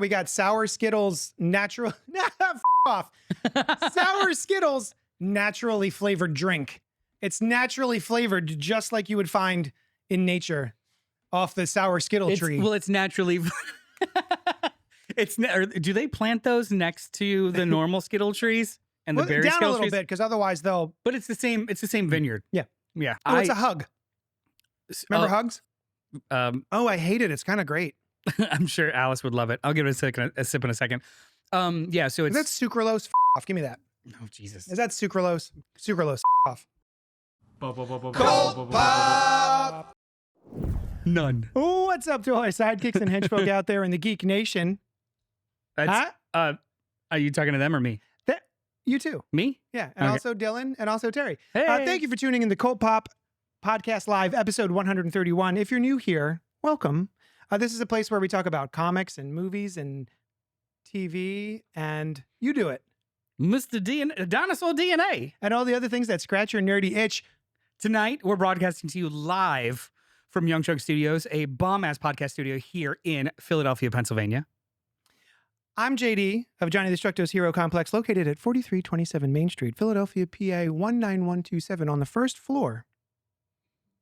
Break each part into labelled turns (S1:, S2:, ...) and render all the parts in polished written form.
S1: We got Sour Skittles natural. F off. Sour Skittles naturally flavored drink. It's naturally flavored just like you would find in nature off the Sour Skittle tree.
S2: Well, it's naturally. Do they plant those next to the normal Skittle trees and the berry
S1: down
S2: Skittle
S1: a little
S2: trees?
S1: bit because otherwise they'll.
S2: But it's the same. It's the same vineyard.
S1: Yeah.
S2: Yeah.
S1: Oh, it's a hug. Remember hugs? Oh, I hate it. It's kind of great.
S2: I'm sure Alice would love it. I'll give it a sip in a secc. Yeah. So it's.
S1: Is that sucralose? F off. Give me that.
S2: Oh Jesus.
S1: Is that sucralose? Sucralose. F off.
S3: Cultpop.
S2: None.
S1: Oh, what's up to all our sidekicks and henchfolk out there in the Geek Nation?
S2: That's, are you talking to them or me?
S1: You too.
S2: Me?
S1: Yeah. And also Dylan and also Terry.
S2: Hey.
S1: Thank you for tuning in to Cultpop Podcast Live, episode 131. If you're new here, welcome. This is a place where we talk about comics and movies and TV, and you do it.
S2: Mr. Dinosaur DNA.
S1: And all the other things that scratch your nerdy itch.
S2: Tonight, we're broadcasting to you live from Young Chunk Studios, a bomb-ass podcast studio here in Philadelphia, Pennsylvania.
S1: I'm JD of Johnny the Destructo's Hero Complex, located at 4327 Main Street, Philadelphia, PA 19127 on the first floor.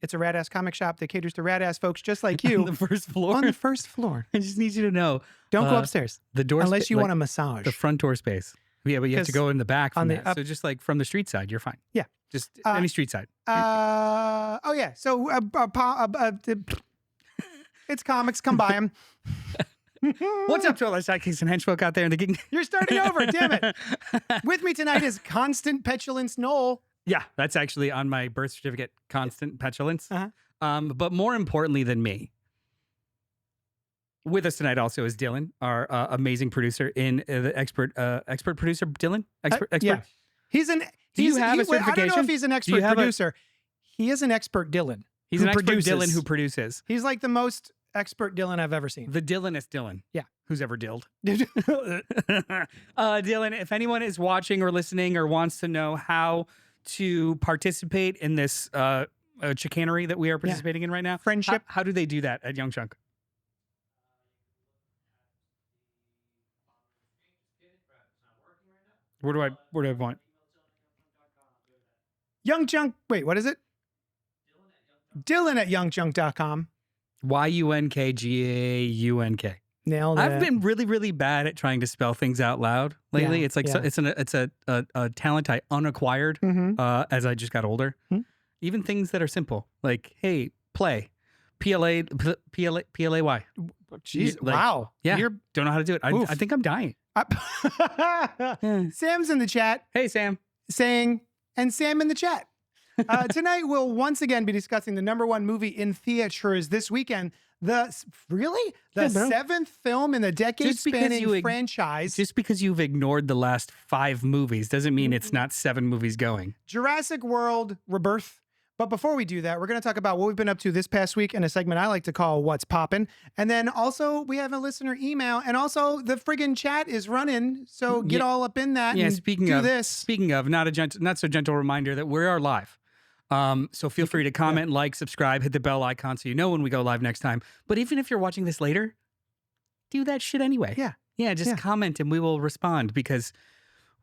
S1: It's a rad-ass comic shop that caters to rad-ass folks just like you.
S2: On the first floor?
S1: On the first floor.
S2: I just need you to know.
S1: Don't go upstairs.
S2: The door
S1: unless you want a massage.
S2: The front door space. Yeah, but you have to go in the back from
S1: on the
S2: that.
S1: up-
S2: So just like from the street side, you're fine.
S1: Yeah.
S2: Just any street side.
S1: Oh, yeah. So it's comics. Come buy them.
S2: What's up to all our sidekicks and henchfolk out there in the geek?
S1: You're starting over. Damn it. With me tonight is Constant Petulance Noel.
S2: Yeah, that's actually on my birth certificate, Constant Petulance.
S1: Uh-huh.
S2: But more importantly than me, with us tonight also is Dylan, our amazing producer the expert producer, Dylan? Expert?
S1: Yeah.
S2: Do you have a certification?
S1: I don't know if he's an expert producer. He is an expert Dylan.
S2: He's an expert Dylan who produces.
S1: He's like the most expert Dylan I've ever seen.
S2: The Dylanest Dylan.
S1: Yeah.
S2: Who's ever dilled. Dylan, if anyone is watching or listening or wants to know how to participate in this chicanery that we are participating in right now,
S1: friendship,
S2: how do they do that at Young Chunk? Where do I want?
S1: Young Chunk. Wait, what is it? Dylan at youngchunk.com.
S2: YUNKGAUNK.
S1: Nailed it.
S2: I've been really, really bad at trying to spell things out loud lately.
S1: Yeah,
S2: it's like it's a talent I unacquired as I just got older.
S1: Mm-hmm.
S2: Even things that are simple, like hey, play, PLAY.
S1: Jeez, wow.
S2: Yeah, don't know how to do it. I think I'm dying.
S1: Sam's in the chat.
S2: Hey, Sam.
S1: Saying, and Sam in the chat. Tonight, we'll once again be discussing the #1 movie in theaters this weekend. The seventh film in the decade-spanning franchise.
S2: Just because you've ignored the last 5 movies doesn't mean it's not 7 movies going.
S1: Jurassic World Rebirth. But before we do that, we're going to talk about what we've been up to this past week in a segment I like to call What's Poppin'. And then also we have a listener email, and also the friggin' chat is running. So get all up in that and
S2: speaking of, not so gentle reminder that we are live. So feel free to comment, like, subscribe, hit the bell icon so you know when we go live next time. But even if you're watching this later, do that shit anyway. Yeah, just comment and we will respond because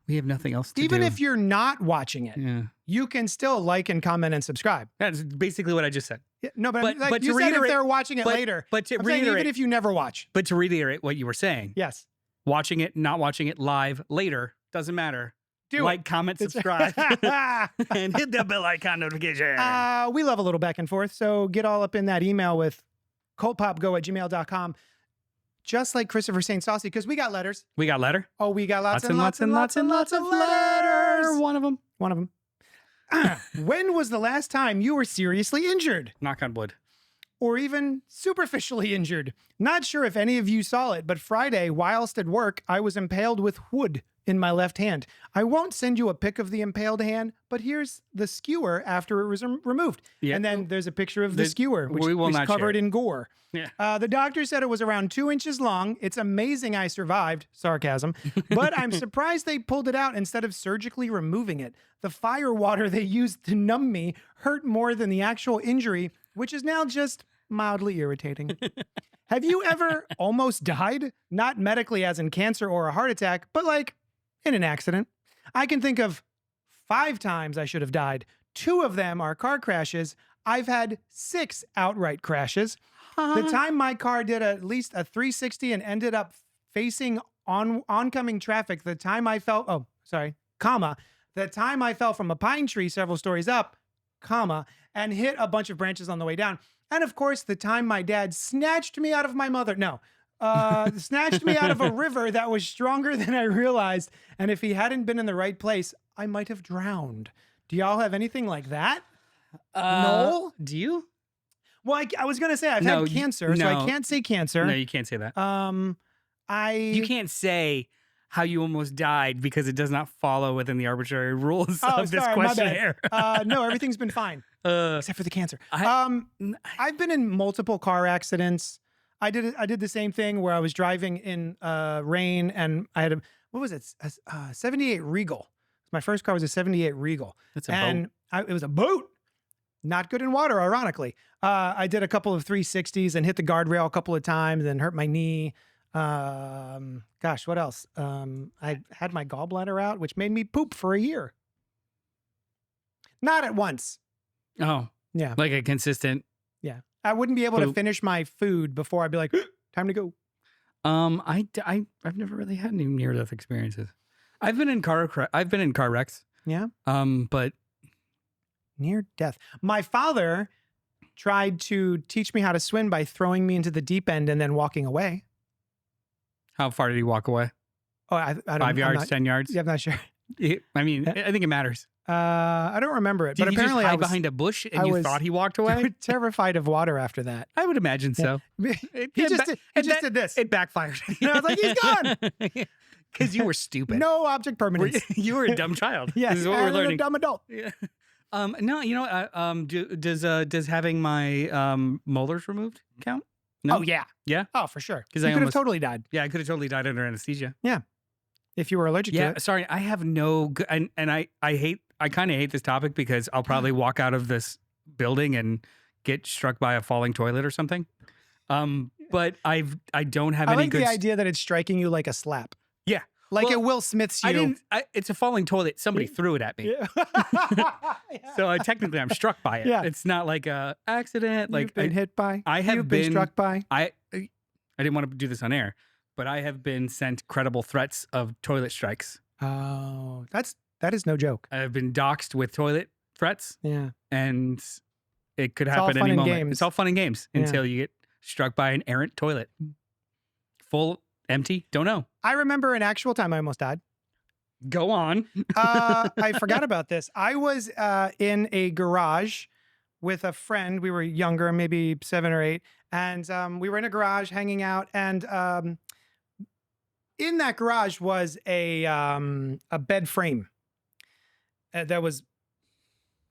S2: we have nothing else to do.
S1: Even if you're not watching it, you can still like and comment and subscribe.
S2: That's basically what I just said.
S1: Yeah, no, but you said if they're watching it later.
S2: But to
S1: reiterate, saying even if you never watch.
S2: But to reiterate what you were saying.
S1: Yes.
S2: Watching it, not watching it live later, doesn't matter. Like, comment, subscribe, and hit the bell icon notification.
S1: We love a little back and forth, so get all up in that email with cultpopgo@gmail.com. Just like Christopher St. Saucy, because we got letters.
S2: We got letter?
S1: Oh, we got lots of letters.
S2: One of them.
S1: When was the last time you were seriously injured?
S2: Knock on wood.
S1: Or even superficially injured? Not sure if any of you saw it, but Friday, whilst at work, I was impaled with wood in my left hand. I won't send you a pic of the impaled hand, but here's the skewer after it was removed. Yeah. And then there's a picture of the skewer, which is covered in gore. Yeah. The doctor said it was around 2 inches long. It's amazing I survived. Sarcasm. But I'm surprised they pulled it out instead of surgically removing it. The fire water they used to numb me hurt more than the actual injury, which is now just mildly irritating. Have you ever almost died? Not medically as in cancer or a heart attack, but like in an accident. I can think of 5 times I should have died. 2 of them are car crashes. I've had 6 outright crashes. The time my car did at least a 360 and ended up facing oncoming traffic, the time I fell, the time I fell from a pine tree several stories up, and hit a bunch of branches on the way down. And of course, the time my dad snatched me out of my mother. No, snatched me out of a river that was stronger than I realized. And if he hadn't been in the right place, I might have drowned. Do y'all have anything like that? Noel?
S2: Do you?
S1: Well, I was going to say I've had cancer, so I can't say cancer.
S2: No, you can't say that.
S1: You
S2: can't say how you almost died because it does not follow within the arbitrary rules of this questionnaire.
S1: No, everything's been fine. Except for the cancer. I've been in multiple car accidents. I did the same thing where I was driving in rain and I had a 78 Regal. My first car was a 78 Regal.
S2: That's a boat.
S1: It was a boat. Not good in water, ironically. I did a couple of 360s and hit the guardrail a couple of times and hurt my knee. Gosh, what else? I had my gallbladder out, which made me poop for a year. Not at once.
S2: Oh,
S1: yeah.
S2: Like a consistent.
S1: Yeah. I wouldn't be able to finish my food before I'd be like, time to go.
S2: I've never really had any near-death experiences. I've been in car wrecks.
S1: Yeah.
S2: But
S1: near death. My father tried to teach me how to swim by throwing me into the deep end and then walking away.
S2: How far did he walk away?
S1: Oh, I don't,
S2: 5 yards, 10 yards?
S1: Yeah, I'm not sure.
S2: I mean, I think it matters.
S1: I don't remember it.
S2: Did
S1: but
S2: he
S1: apparently
S2: just hide
S1: I was
S2: behind a bush and you thought he walked away?
S1: Terrified of water after that.
S2: I would imagine so.
S1: He just did this.
S2: It backfired.
S1: And I was like, he's gone.
S2: Because you were stupid.
S1: No object permanence.
S2: You were a dumb child.
S1: Yes,
S2: this is what we're learning.
S1: A dumb adult.
S2: Yeah. No, you know, does having my molars removed count? No?
S1: Oh yeah,
S2: yeah.
S1: Oh, for sure.
S2: Because
S1: you could have totally died.
S2: Yeah, I could have totally died under anesthesia.
S1: Yeah, if you were allergic to it.
S2: Sorry, I have no. And I kind of hate this topic because I'll probably walk out of this building and get struck by a falling toilet or something. But I don't have any.
S1: I like the idea that it's striking you like a slap.
S2: Yeah.
S1: Like it Will Smiths you.
S2: It's a falling toilet. Somebody threw it at me.
S1: Yeah.
S2: So technically I'm struck by it.
S1: Yeah.
S2: It's not like a accident. Like
S1: You've been hit by.
S2: I have
S1: You've been struck by.
S2: I didn't want to do this on air, but I have been sent credible threats of toilet strikes.
S1: Oh, that is no joke.
S2: I have been doxxed with toilet threats.
S1: Yeah.
S2: And it could happen any moment.
S1: Games.
S2: It's all fun and games until you get struck by an errant toilet. Full, empty, don't know.
S1: I remember an actual time I almost died.
S2: Go on.
S1: I forgot about this. I was in a garage with a friend. We were younger, maybe 7 or 8. And we were in a garage hanging out. And in that garage was a bed frame that was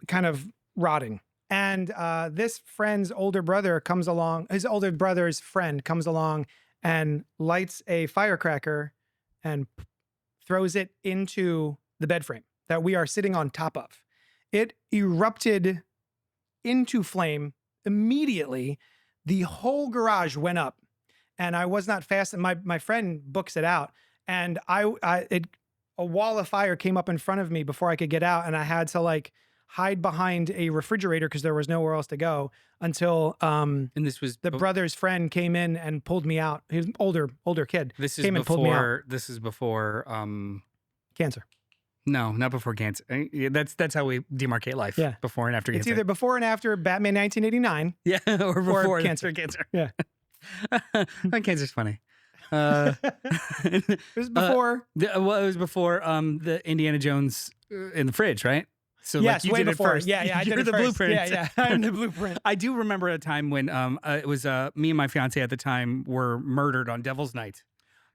S1: kind of rotting. And this friend's older brother comes along, his older brother's friend comes along and lights a firecracker and throws it into the bed frame that we are sitting on top of. It erupted into flame immediately. The whole garage went up and I was not fast. And my friend books it out and a wall of fire came up in front of me before I could get out. And I had to like hide behind a refrigerator because there was nowhere else to go until
S2: and this was
S1: the brother's friend came in and pulled me out. He was an older kid.
S2: This is
S1: came and pulled me out.
S2: This is before
S1: cancer.
S2: No, not before cancer. That's how we demarcate life.
S1: Yeah.
S2: Before and after cancer.
S1: It's either before and after Batman 1989.
S2: Yeah, or before
S1: cancer.
S2: Yeah. Cancer's funny.
S1: It was before.
S2: It was before the Indiana Jones in the fridge, right? So
S1: yes,
S2: like you
S1: way
S2: did
S1: before.
S2: It first.
S1: Yeah, I did
S2: You're
S1: it
S2: the
S1: first.
S2: blueprint.
S1: Yeah, I'm the blueprint.
S2: I do remember a time when it was me and my fiance at the time were murdered on Devil's Night,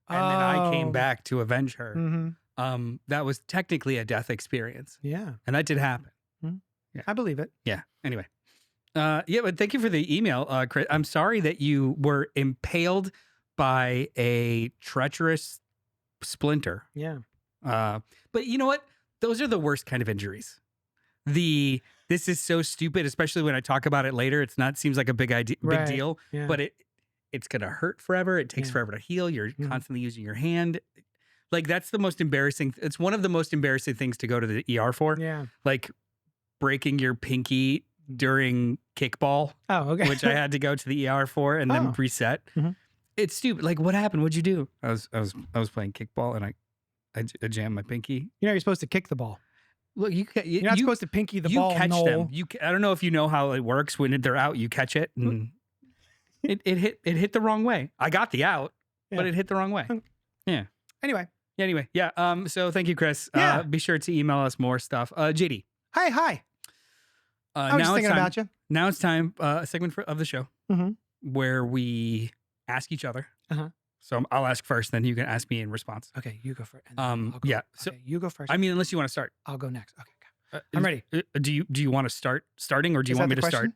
S2: and then I came back to avenge her.
S1: Mm-hmm.
S2: That was technically a death experience.
S1: Yeah,
S2: and that did happen.
S1: Mm-hmm.
S2: Yeah,
S1: I believe it.
S2: Yeah. Anyway, but thank you for the email, Chris. I'm sorry that you were impaled by a treacherous splinter.
S1: Yeah.
S2: But you know what? Those are the worst kind of injuries. This is so stupid, especially when I talk about it later. It's not seems like a big deal,
S1: Yeah.
S2: but it's gonna hurt forever. It takes forever to heal. You're constantly using your hand. Like that's the most embarrassing. It's one of the most embarrassing things to go to the ER for.
S1: Yeah.
S2: Like breaking your pinky during kickball.
S1: Oh, okay.
S2: Which I had to go to the ER for and then reset. It's stupid. Like, what happened? What'd you do? I was playing kickball and I jammed my pinky.
S1: You're supposed to kick the ball.
S2: Look,
S1: you're not supposed to pinky the ball.
S2: You catch
S1: Noel.
S2: them. I don't know if you know how it works. When they're out, you catch it, and it hit the wrong way. I got the out, but it hit the wrong way. Yeah.
S1: Anyway.
S2: Yeah. So thank you, Chris.
S1: Yeah.
S2: Be sure to email us more stuff. JD.
S1: Hi. I was just thinking about you.
S2: Now it's time, a segment of the show where we ask each other. So I'll ask first, then you can ask me in response.
S1: Okay, you go first.
S2: Yeah. So
S1: you go first.
S2: I mean, unless you want to start.
S1: I'll go next. Okay, I'm ready.
S2: Do you want to starting, or do you want me to start?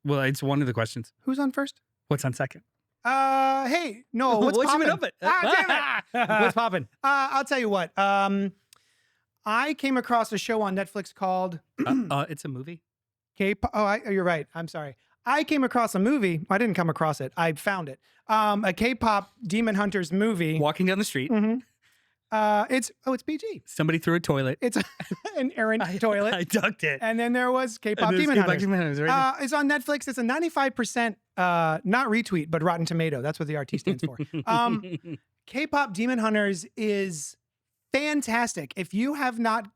S2: Well, it's one of the questions.
S1: Who's on first?
S2: What's on second?
S1: Hey, no, what's
S2: what
S1: poppin'?
S2: you been up
S1: Damn it.
S2: What's poppin'?
S1: I'll tell you what. I came across a show on Netflix called
S2: it's a movie.
S1: K-pop. You're right. I'm sorry. I came across a movie. I didn't come across it. I found it. A K-pop Demon Hunters movie.
S2: Walking down the street.
S1: It's PG.
S2: Somebody threw a toilet.
S1: It's an errant toilet.
S2: I ducked it.
S1: And then there was K-pop Demon Hunters. It's on Netflix. It's a 95% not retweet, but Rotten Tomato. That's what the RT stands for. K-pop Demon Hunters is fantastic. If you have not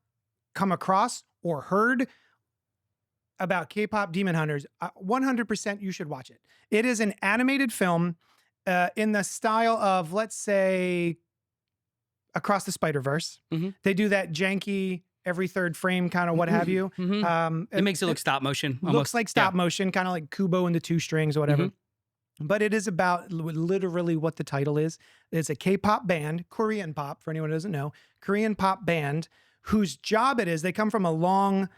S1: come across or heard about K-pop Demon Hunters, 100% you should watch it. It is an animated film in the style of, let's say, Across the Spider-Verse. They do that janky, every third frame kind of what have you.
S2: It makes it look stop motion. Almost.
S1: Looks like stop motion, kind of like Kubo and the Two Strings or whatever. But it is about literally what the title is. It's a K-pop band, Korean pop, for anyone who doesn't know, Korean pop band whose job it is, they come from a long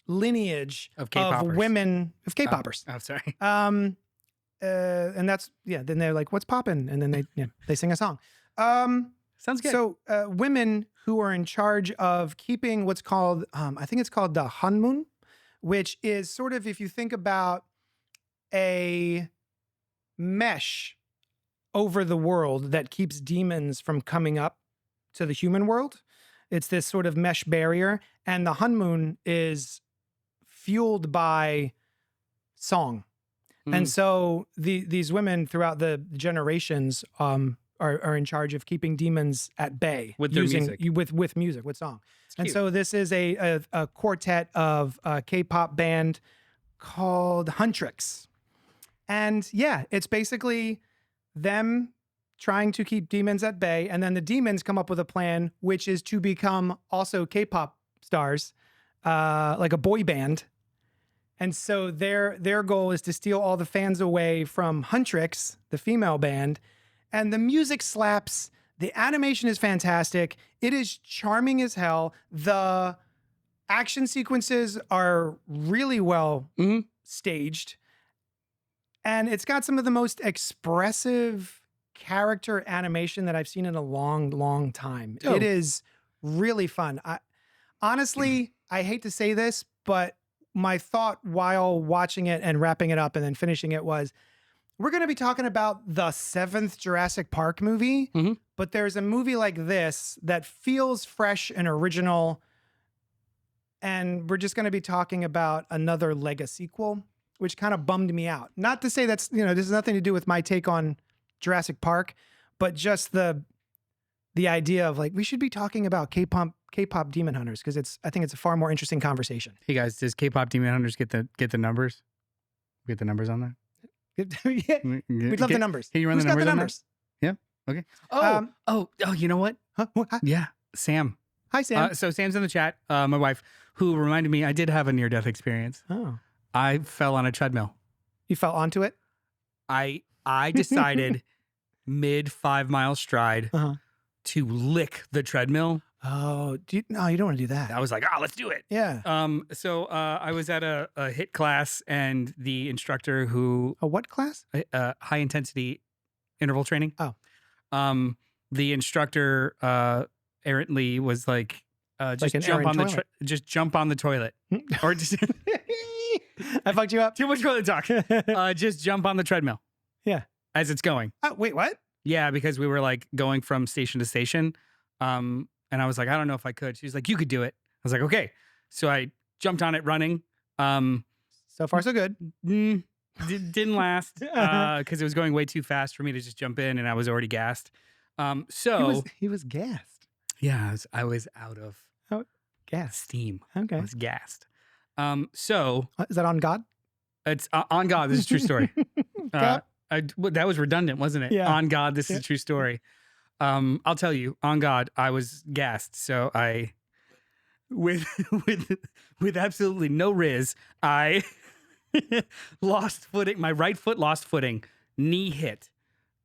S1: lineage of women, of K-poppers.
S2: Oh, sorry.
S1: And that's, then they're like, what's poppin'? And then they sing a song.
S2: Sounds good.
S1: So women who are in charge of keeping what's called, I think it's called the Hanmun, which is sort of, if you think about a mesh over the world that keeps demons from coming up to the human world. It's this sort of mesh barrier. And the Hanmun is fueled by song. And so these women throughout the generations are in charge of keeping demons at bay
S2: with their music,
S1: with music, with song. And so this is a quartet of a K-pop band called Huntrix. And it's basically them trying to keep demons at bay. And then the demons come up with a plan, which is to become also K-pop stars, like a boy band. And so their goal is to steal all the fans away from Huntrix, the female band. And the music slaps. The animation is fantastic. It is charming as hell. The action sequences are really well staged. And it's got some of the most expressive character animation that I've seen in a long, long time. It is really fun. Honestly, I hate to say this, but my thought while watching it and wrapping it up and then finishing it was, we're going to be talking about the 7th Jurassic Park movie, but there's a movie like this that feels fresh and original. And we're just going to be talking about another Lego sequel, which kind of bummed me out. Not to say that's, this has nothing to do with my take on Jurassic Park, but just the idea of like, we should be talking about K-pop Demon Hunters because I think it's a far more interesting conversation.
S2: Hey guys, does K-pop Demon Hunters get the numbers? Get the numbers on that?
S1: We'd love the numbers.
S2: Can you run
S1: Who's
S2: the numbers?
S1: got the numbers?
S2: Yeah. Okay. You know what?
S1: Huh?
S2: Yeah. Sam.
S1: Hi, Sam.
S2: So Sam's in the chat. My wife, who reminded me, I did have a near-death experience.
S1: Oh.
S2: I fell on a treadmill.
S1: You fell onto it?
S2: I decided mid 5-mile stride to lick the treadmill.
S1: Oh, no, you don't want to do that.
S2: I was like, let's do it.
S1: Yeah.
S2: So I was at a HIIT class, and the instructor who
S1: A what class?
S2: high intensity interval training.
S1: Oh.
S2: The instructor errantly was like, just
S1: an
S2: jump on
S1: errant
S2: just jump on the toilet, or just
S1: I fucked you up.
S2: too much toilet talk. Just jump on the treadmill.
S1: Yeah.
S2: As it's going.
S1: Oh, wait, what?
S2: Yeah, because we were like going from station to station. And I was like, I don't know if I could. She was like, you could do it. I was like, okay. So I jumped on it running.
S1: So far, so good.
S2: Didn't last because it was going way too fast for me to just jump in, and I was already gassed. So
S1: he was gassed.
S2: yeah, I was out of
S1: Gassed.
S2: steam.
S1: Okay.
S2: I was gassed. So
S1: Is that on God?
S2: it's on God. This is a true story.
S1: God?
S2: That was redundant, wasn't it?
S1: Yeah.
S2: On God, this is a true story. I'll tell you, on God, I was gassed. So I, with absolutely no riz, I lost footing. My right foot lost footing. Knee hit,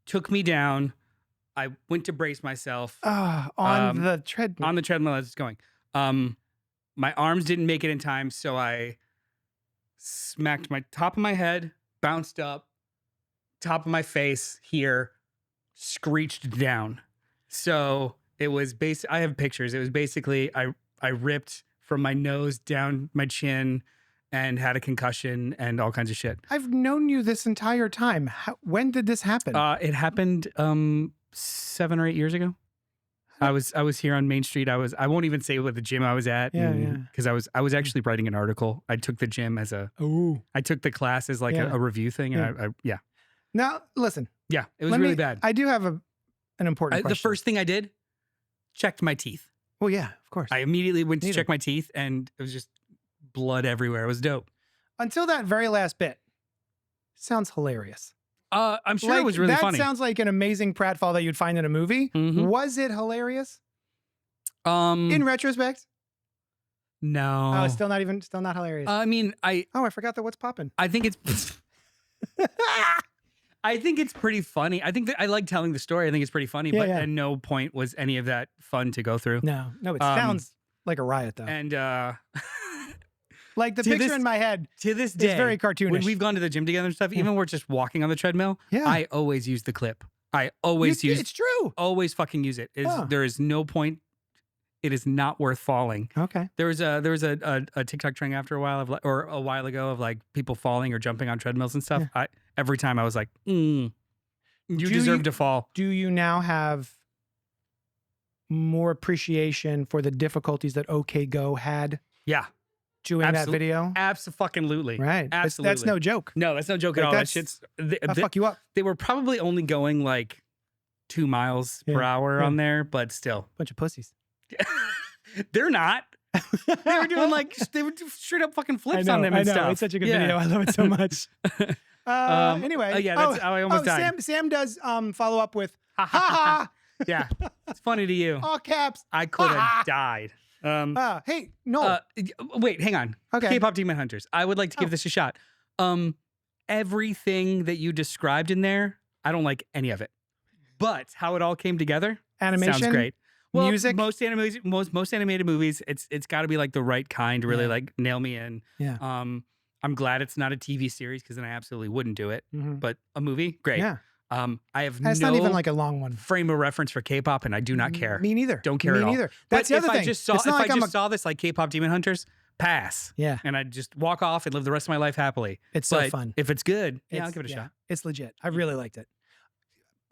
S2: took me down. I went to brace myself
S1: On the treadmill.
S2: on the treadmill as it's going. My arms didn't make it in time, so I smacked my top of my head, bounced up, top of my face here, screeched down. So it was I have pictures. It was basically I ripped from my nose down my chin and had a concussion and all kinds of shit.
S1: I've known you this entire time. When did this happen?
S2: It happened 7 or 8 years ago. I was here on Main Street. I won't even say what the gym I was at.
S1: Yeah.
S2: Because I was actually writing an article. I took the gym as I took the class as like a review thing. And
S1: Yeah. Now, listen.
S2: Yeah, it was really bad.
S1: I do have an important question.
S2: The first thing I did, checked my teeth.
S1: Well, yeah, of course.
S2: I immediately went to check my teeth, and it was just blood everywhere. It was dope.
S1: Until that very last bit. Sounds hilarious.
S2: I'm sure it was really funny.
S1: That sounds like an amazing pratfall that you'd find in a movie.
S2: Mhm.
S1: Was it hilarious? In retrospect?
S2: No.
S1: Oh, still not hilarious.
S2: I mean,
S1: I forgot that what's poppin'.
S2: I think it's I think it's pretty funny. I think that I like telling the story. I think it's pretty funny, but at no point was any of that fun to go through.
S1: No, it sounds like a riot though.
S2: And
S1: like the picture in my head
S2: to this day,
S1: is very cartoonish.
S2: When we've gone to the gym together and stuff, even when we're just walking on the treadmill, I always use the clip. I always use
S1: it's true.
S2: Always fucking use it. There is no point. It is not worth falling.
S1: Okay.
S2: There was a TikTok trend after a while or a while ago of like people falling or jumping on treadmills and stuff.
S1: Yeah.
S2: Every time I was like, you deserve to fall.
S1: Do you now have more appreciation for the difficulties that OK Go had?
S2: Yeah.
S1: Doing that video?
S2: Absolutely.
S1: Right.
S2: Absolutely.
S1: That's no joke.
S2: No, that's no joke at all. That shit's
S1: I'll fuck you up.
S2: They were probably only going like 2 miles per hour on there, but still.
S1: Bunch of pussies.
S2: They're not. They were doing straight up fucking flips on them and stuff.
S1: It's such a good video. I love it so much. Anyway.
S2: Yeah, that's how I almost died.
S1: Sam does follow up with
S2: ha ha. Yeah. It's funny to you.
S1: All caps.
S2: I could have died.
S1: Hey, no.
S2: Wait, hang on.
S1: Okay.
S2: K-pop Demon Hunters. I would like to give this a shot. Everything that you described in there, I don't like any of it. But how it all came together,
S1: animation,
S2: sounds great. Well,
S1: music,
S2: most animated movies, it's got to be like the right kind to really like nail me in.
S1: Yeah.
S2: I'm glad it's not a TV series because then I absolutely wouldn't do it.
S1: Mm-hmm.
S2: But a movie, great.
S1: Yeah.
S2: I have
S1: It's not even like a long one.
S2: frame of reference for K-pop, and I do not care.
S1: Me neither.
S2: Don't care at all.
S1: Me neither. That's the other thing.
S2: If I just saw this like K-pop Demon Hunters, pass.
S1: Yeah.
S2: And I'd just walk off and live the rest of my life happily.
S1: It's so fun.
S2: If it's good, I'll give it a shot.
S1: It's legit. I really liked it.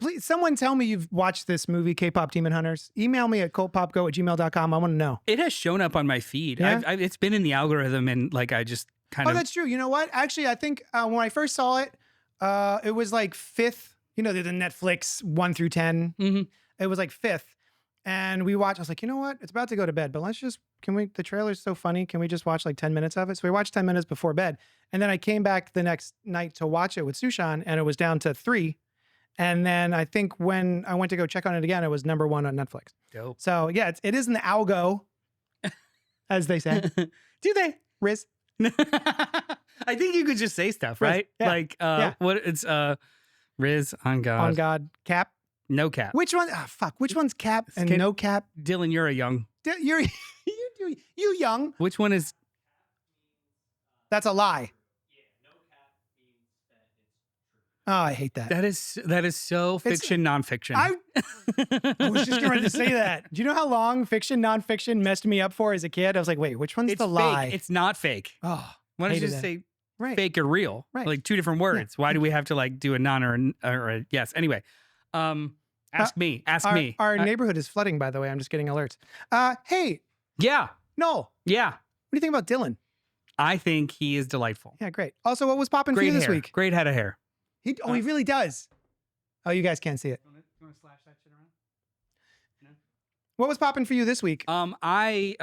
S1: Please, someone tell me you've watched this movie, K-pop Demon Hunters. Email me at cultpopgo@gmail.com. I want to know.
S2: It has shown up on my feed.
S1: Yeah?
S2: It's been in the algorithm, and like I just kind of.
S1: Oh, that's true. You know what? Actually, I think when I first saw it, it was like 5th. You know, the Netflix 1 through 10.
S2: Mm-hmm.
S1: It was like 5th. And we watched, I was like, you know what? It's about to go to bed, but the trailer's so funny. Can we just watch like 10 minutes of it? So we watched 10 minutes before bed. And then I came back the next night to watch it with Sushan, and it was down to 3. And then I think when I went to go check on it again, it was number 1 on Netflix.
S2: Dope.
S1: So yeah, it is in the algo, as they say.
S2: Do they?
S1: Riz.
S2: I think you could just say stuff, right?
S1: Yeah.
S2: Like, what it's, Riz, on God.
S1: On God, Cap.
S2: No cap.
S1: Which one? Oh, fuck. Which one's Cap and no Cap?
S2: Dylan, you're a young.
S1: You young.
S2: Which one is?
S1: That's a lie. Oh, I hate that.
S2: That is so fiction, nonfiction.
S1: I was just going to say that. Do you know how long fiction, nonfiction messed me up for as a kid? I was like, wait, which one's the lie?
S2: Fake. It's not fake.
S1: Oh,
S2: Why don't you
S1: hated
S2: just
S1: it.
S2: say
S1: Right.
S2: fake or real.
S1: Right.
S2: Like two different words. Why do we have to like do a non or a yes? Anyway, ask me.
S1: Our neighborhood is flooding, by the way. I'm just getting alerts. Hey,
S2: Yeah.
S1: Noel,
S2: Yeah.
S1: what do you think about Dylan?
S2: I think he is delightful.
S1: Yeah, great. Also, what was popping for
S2: Great
S1: you this
S2: hair.
S1: week?
S2: Great head of hair.
S1: He really does. Oh, you guys can't see it.
S2: You want to slash that shit around?
S1: What was popping for you this week?
S2: Many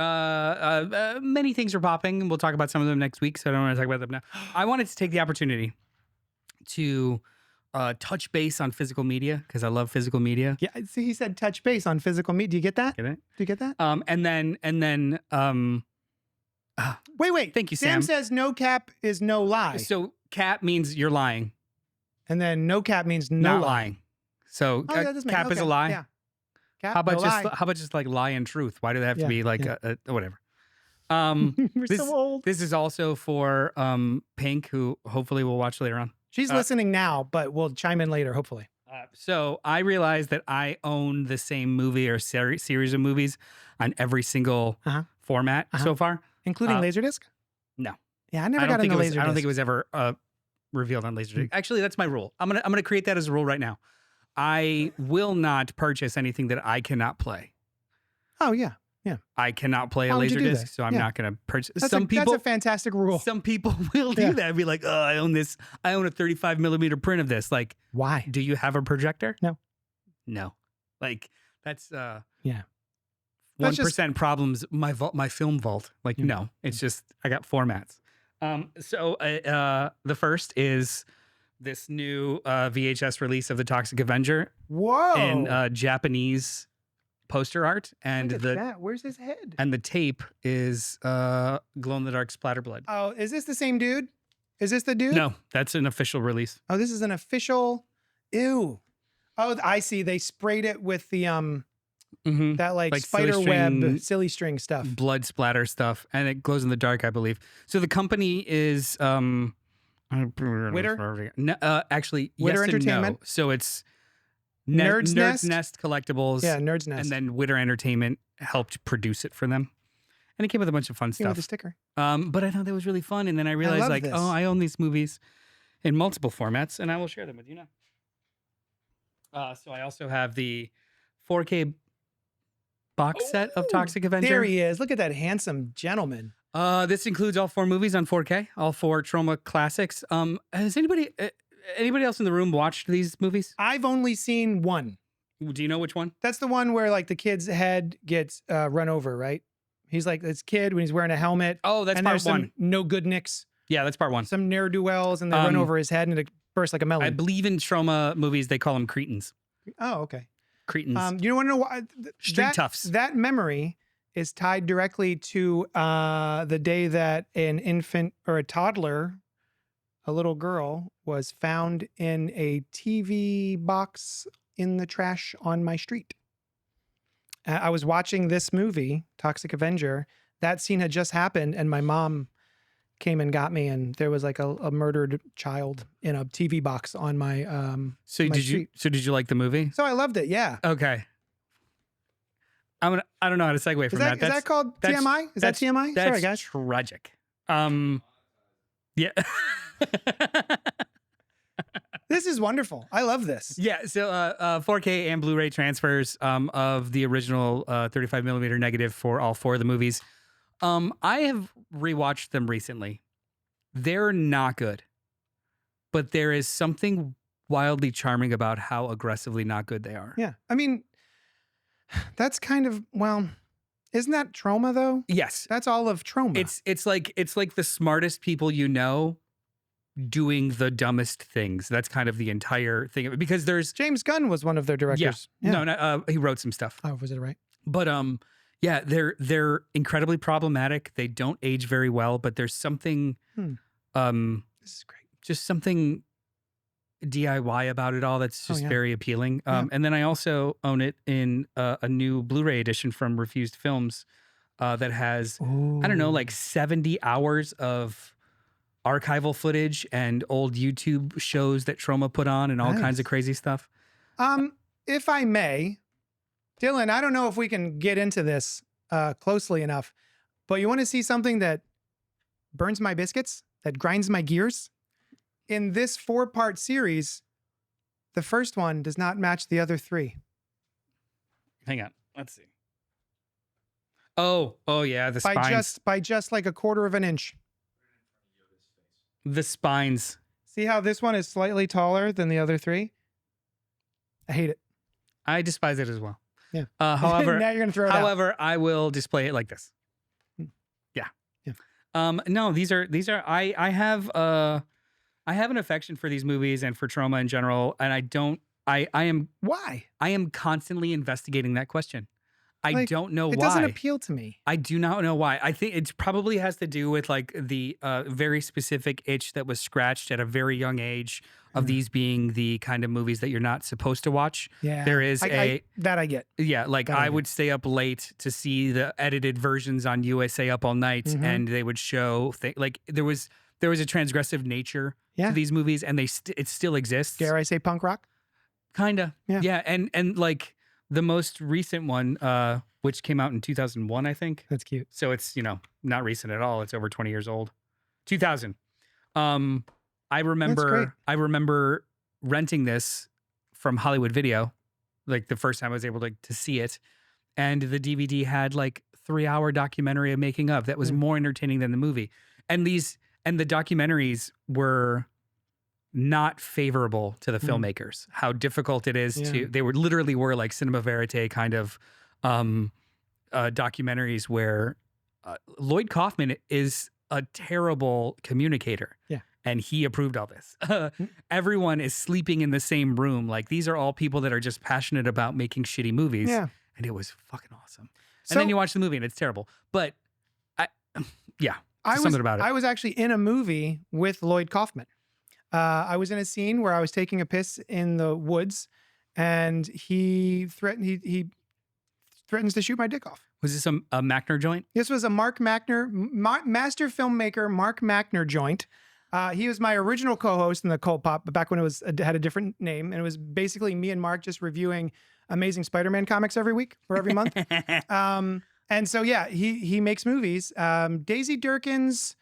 S2: things are popping, and we'll talk about some of them next week. So I don't want to talk about them now. I wanted to take the opportunity to touch base on physical media because I love physical media.
S1: Yeah, see, he said touch base on physical media. Do you get that?
S2: Get it?
S1: Do you get that?
S2: And then
S1: Wait.
S2: Thank you,
S1: Sam
S2: Sam.
S1: says no cap is no lie.
S2: So cap means you're lying,
S1: And then no cap means no
S2: not
S1: lie.
S2: lying. So
S1: Oh, that does make-
S2: cap is a
S1: okay,
S2: lie.
S1: Yeah. Cap,
S2: How about
S1: no
S2: just
S1: lie.
S2: how about just like lie and truth? Why do they have to
S1: Yeah,
S2: be like
S1: yeah.
S2: a whatever?
S1: We're
S2: this-
S1: so old.
S2: This is also for Pink, who hopefully we'll watch later on.
S1: She's listening now, but we'll chime in later, hopefully.
S2: So I realized that I own the same movie or series of movies on every single format so far.
S1: Including Laserdisc?
S2: No.
S1: Yeah, I never got into Laserdisc.
S2: I don't think it was ever revealed on Laserdisc. Actually, that's my rule. I'm gonna create that as a rule right now. I will not purchase anything that I cannot play.
S1: Oh, yeah.
S2: I cannot play a
S1: Why would you do
S2: Laserdisc,
S1: that?
S2: so I'm
S1: Yeah.
S2: not going to purchase.
S1: That's
S2: Some people,
S1: that's a fantastic rule.
S2: some people will do
S1: Yeah.
S2: that. Be like, oh, I own this. I own a 35 millimeter print of this. Like,
S1: Why?
S2: do you have a projector?
S1: No.
S2: No. Like that's
S1: Yeah.
S2: 1% problems. My film vault. Like, no, it's just I got formats. So the first is this new VHS release of the Toxic Avenger
S1: Whoa.
S2: in Japanese poster art, and
S1: Look at that. Where's his head?
S2: and the tape is glow in the dark splatter blood.
S1: Oh, is this the same dude? Is this the dude?
S2: No, that's an official release.
S1: Oh, this is an official. Ew. Oh, I see. They sprayed it with the that like
S2: Silly
S1: spider web
S2: string-
S1: silly string stuff.
S2: Blood splatter stuff, and it glows in the dark, I believe. So the company is
S1: Witter?
S2: No, actually,
S1: Witter
S2: yes and
S1: Entertainment?
S2: no. So it's
S1: Nerd's Nest?
S2: Nest Collectibles.
S1: Yeah, Nerd's Nest.
S2: And then Witter Entertainment helped produce it for them, and it came with a bunch of fun
S1: Came with
S2: stuff.
S1: a sticker.
S2: But I thought that was really fun, and then I realized
S1: love
S2: like,
S1: this.
S2: oh, I own these movies in multiple formats, and I will share them with you now. So I also have the 4K box set of Toxic Avenger.
S1: There he is. Look at that handsome gentleman.
S2: This includes all 4 movies on 4K, all 4 Troma classics. Has anybody else in the room watched these movies?
S1: I've only seen one.
S2: Do you know which one?
S1: That's the one where like the kid's head gets run over, right? He's like this kid when he's wearing a helmet.
S2: Oh, that's
S1: and
S2: part
S1: there's
S2: 1.
S1: some no good nicks,
S2: Yeah, that's part 1.
S1: some ne'er-do-wells, and they run over his head and it bursts like a melon.
S2: I believe in Troma movies they call them cretins.
S1: Oh, okay.
S2: Cretins.
S1: You want to know why?
S2: Street toughs.
S1: That memory is tied directly to the day that an infant or a toddler, a little girl, was found in a TV box in the trash on my street. I was watching this movie, Toxic Avenger. That scene had just happened, and my mom came and got me, and there was like a murdered child in a TV box on my
S2: So
S1: my street.
S2: did you like the movie?
S1: So I loved it. Yeah.
S2: Okay. I don't know how to segue from that.
S1: Is that called TMI? Is that TMI?
S2: That's
S1: Sorry, guys.
S2: tragic. Yeah.
S1: This is wonderful. I love this.
S2: Yeah, so 4K and Blu-ray transfers of the original 35 millimeter negative for all 4 of the movies. I have rewatched them recently. They're not good, but there is something wildly charming about how aggressively not good they are.
S1: Yeah. I mean, that's kind of, well, isn't that Troma though?
S2: Yes,
S1: That's all of Troma.
S2: it's like the smartest people you know doing the dumbest things. That's kind of the entire thing of it, because there's
S1: James Gunn was one of their directors.
S2: no, he wrote some stuff.
S1: Oh, was it right?
S2: But yeah, they're incredibly problematic. They don't age very well, but there's something
S1: This is great.
S2: just something DIY about it all that's just
S1: yeah.
S2: very appealing.
S1: Yeah.
S2: And then I also own it in a new Blu-ray edition from Refused Films that has I don't know, like 70 hours of archival footage and old YouTube shows that Troma put on and all kinds of crazy stuff.
S1: If I may, Dylan, I don't know if we can get into this closely enough, but you want to see something that burns my biscuits, that grinds my gears. In this 4-part series, the first one does not match the other 3.
S2: Hang on. Let's see. Oh yeah, the spines.
S1: By just like a quarter of an inch.
S2: The spines.
S1: See how this one is slightly taller than the other 3? I hate it.
S2: I despise it as well.
S1: Yeah.
S2: However,
S1: now you're gonna throw it out.
S2: However, I will display it like this. Yeah. No, these are. I have an affection for these movies and for Troma in general, and I don't. I am.
S1: Why?
S2: I am constantly investigating that question. I don't know why.
S1: It doesn't appeal to me.
S2: I do not know why. I think it probably has to do with like the very specific itch that was scratched at a very young age of these being the kind of movies that you're not supposed to watch.
S1: Yeah.
S2: There is
S1: that I get.
S2: Yeah, like I would stay up late to see the edited versions on USA Up All Night, and they would show like there was a transgressive nature to these movies, and it still exists.
S1: Dare I say punk rock?
S2: Kinda. Yeah. And like the most recent one, which came out in 2001, I think.
S1: That's cute.
S2: So it's, not recent at all. It's over 20 years old. 2000. I remember renting this from Hollywood Video, like the first time I was able to see it. And the DVD had like 3-hour documentary of making of that was more entertaining than the movie. And the documentaries were not favorable to the filmmakers, how difficult it is they literally were like cinema verite kind of documentaries where Lloyd Kaufman is a terrible communicator.
S1: Yeah.
S2: And he approved all this. Everyone is sleeping in the same room. Like these are all people that are just passionate about making shitty movies.
S1: Yeah.
S2: And it was fucking awesome. And then you watch the movie and it's terrible. But something about it.
S1: I was actually in a movie with Lloyd Kaufman. I was in a scene where I was taking a piss in the woods, and he threatens to shoot my dick off.
S2: Was this a Mackner joint?
S1: This was a Mark Mackner, master filmmaker Mark Mackner joint. He was my original co-host in the Cultpop, but back when it had a different name, and it was basically me and Mark just reviewing Amazing Spider-Man comics every week or every month. And so he makes movies. Daisy Durkins.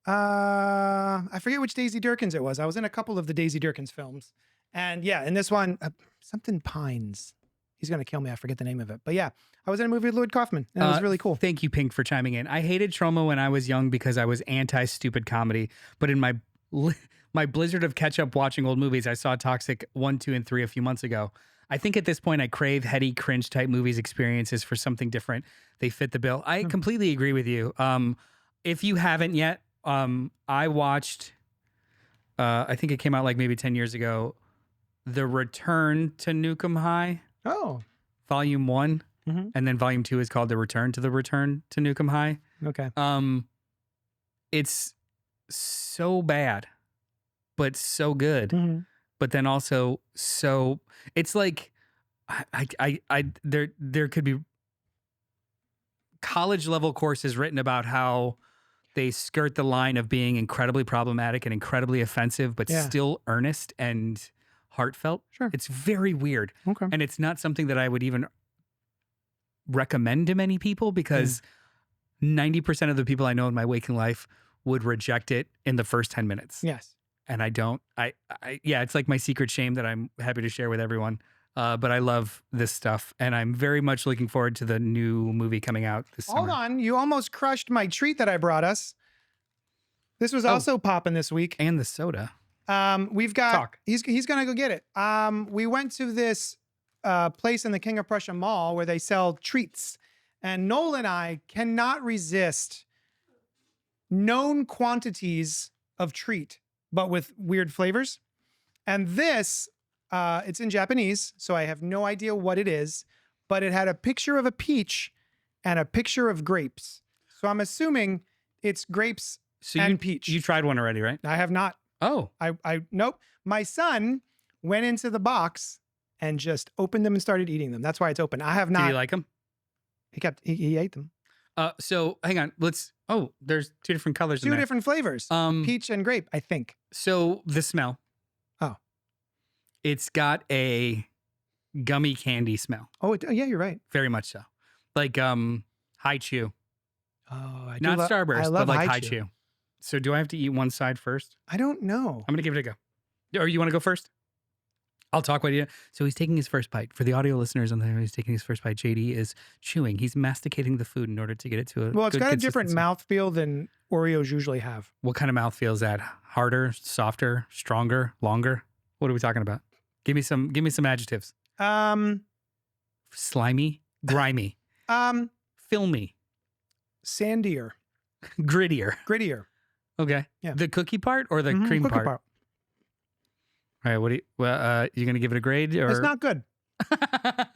S1: I forget which Daisy Durkins it was. I was in a couple of the Daisy Durkins films. And in this one, something Pines. He's going to kill me. I forget the name of it. But I was in a movie with Lloyd Kaufman, and it was really cool.
S2: Thank you, Pink, for chiming in. I hated Troma when I was young because I was anti-stupid comedy. But in my blizzard of catch-up watching old movies, I saw Toxic 1, 2, and 3 a few months ago. I think at this point, I crave heady, cringe-type movies experiences for something different. They fit the bill. I completely agree with you. If you haven't yet, I watched, I think it came out like maybe 10 years ago, The Return to Nukem High.
S1: Oh.
S2: Volume 1. And then Volume 2 is called The Return to Nukem High.
S1: Okay.
S2: It's so bad, but so good. But then also so, it's like, there could be college level courses written about how they skirt the line of being incredibly problematic and incredibly offensive, but still earnest and heartfelt.
S1: Sure.
S2: It's very weird.
S1: Okay.
S2: And it's not something that I would even recommend to many people because 90% of the people I know in my waking life would reject it in the first 10 minutes.
S1: Yes.
S2: And I don't. It's like my secret shame that I'm happy to share with everyone. But I love this stuff, and I'm very much looking forward to the new movie coming out this summer.
S1: Hold on. You almost crushed my treat that I brought us. This was also popping this week.
S2: And the soda.
S1: We've got, he's going to go get it. We went to this place in the King of Prussia Mall where they sell treats, and Noel and I cannot resist known quantities of treat, but with weird flavors. And this, it's in Japanese, so I have no idea what it is, but it had a picture of a peach and a picture of grapes. So I'm assuming it's grapes and peach.
S2: You tried one already, right?
S1: I have not.
S2: Oh.
S1: Nope. My son went into the box and just opened them and started eating them. That's why it's open. I have not.
S2: Did you like them?
S1: He ate them.
S2: So hang on. There's 2 different colors in
S1: Two
S2: there.
S1: different flavors. Peach and grape, I think.
S2: So the smell.
S1: Oh.
S2: It's got a gummy candy smell.
S1: Oh, yeah, you're right.
S2: Very much so. Like high chew.
S1: Oh,
S2: Not Starburst, but like high chew. So do I have to eat one side first?
S1: I don't know.
S2: I'm going to give it a go. Or you want to go first? I'll talk with you. So he's taking his first bite. For the audio listeners on there, he's taking his first bite. JD is chewing. He's masticating the food in order to get it to a
S1: Well, it's
S2: good
S1: got a different
S2: consistency.
S1: mouthfeel than Oreos usually have.
S2: What kind of mouthfeel is that? Harder, softer, stronger, longer? What are we talking about? Give me some adjectives. Slimy, grimy, filmy,
S1: Sandier,
S2: grittier.
S1: grittier.
S2: Okay.
S1: Yeah.
S2: The cookie part or the
S1: Mhm,
S2: cream
S1: cookie
S2: part? All right. What do you? Well, you gonna give it a grade or?
S1: It's not good.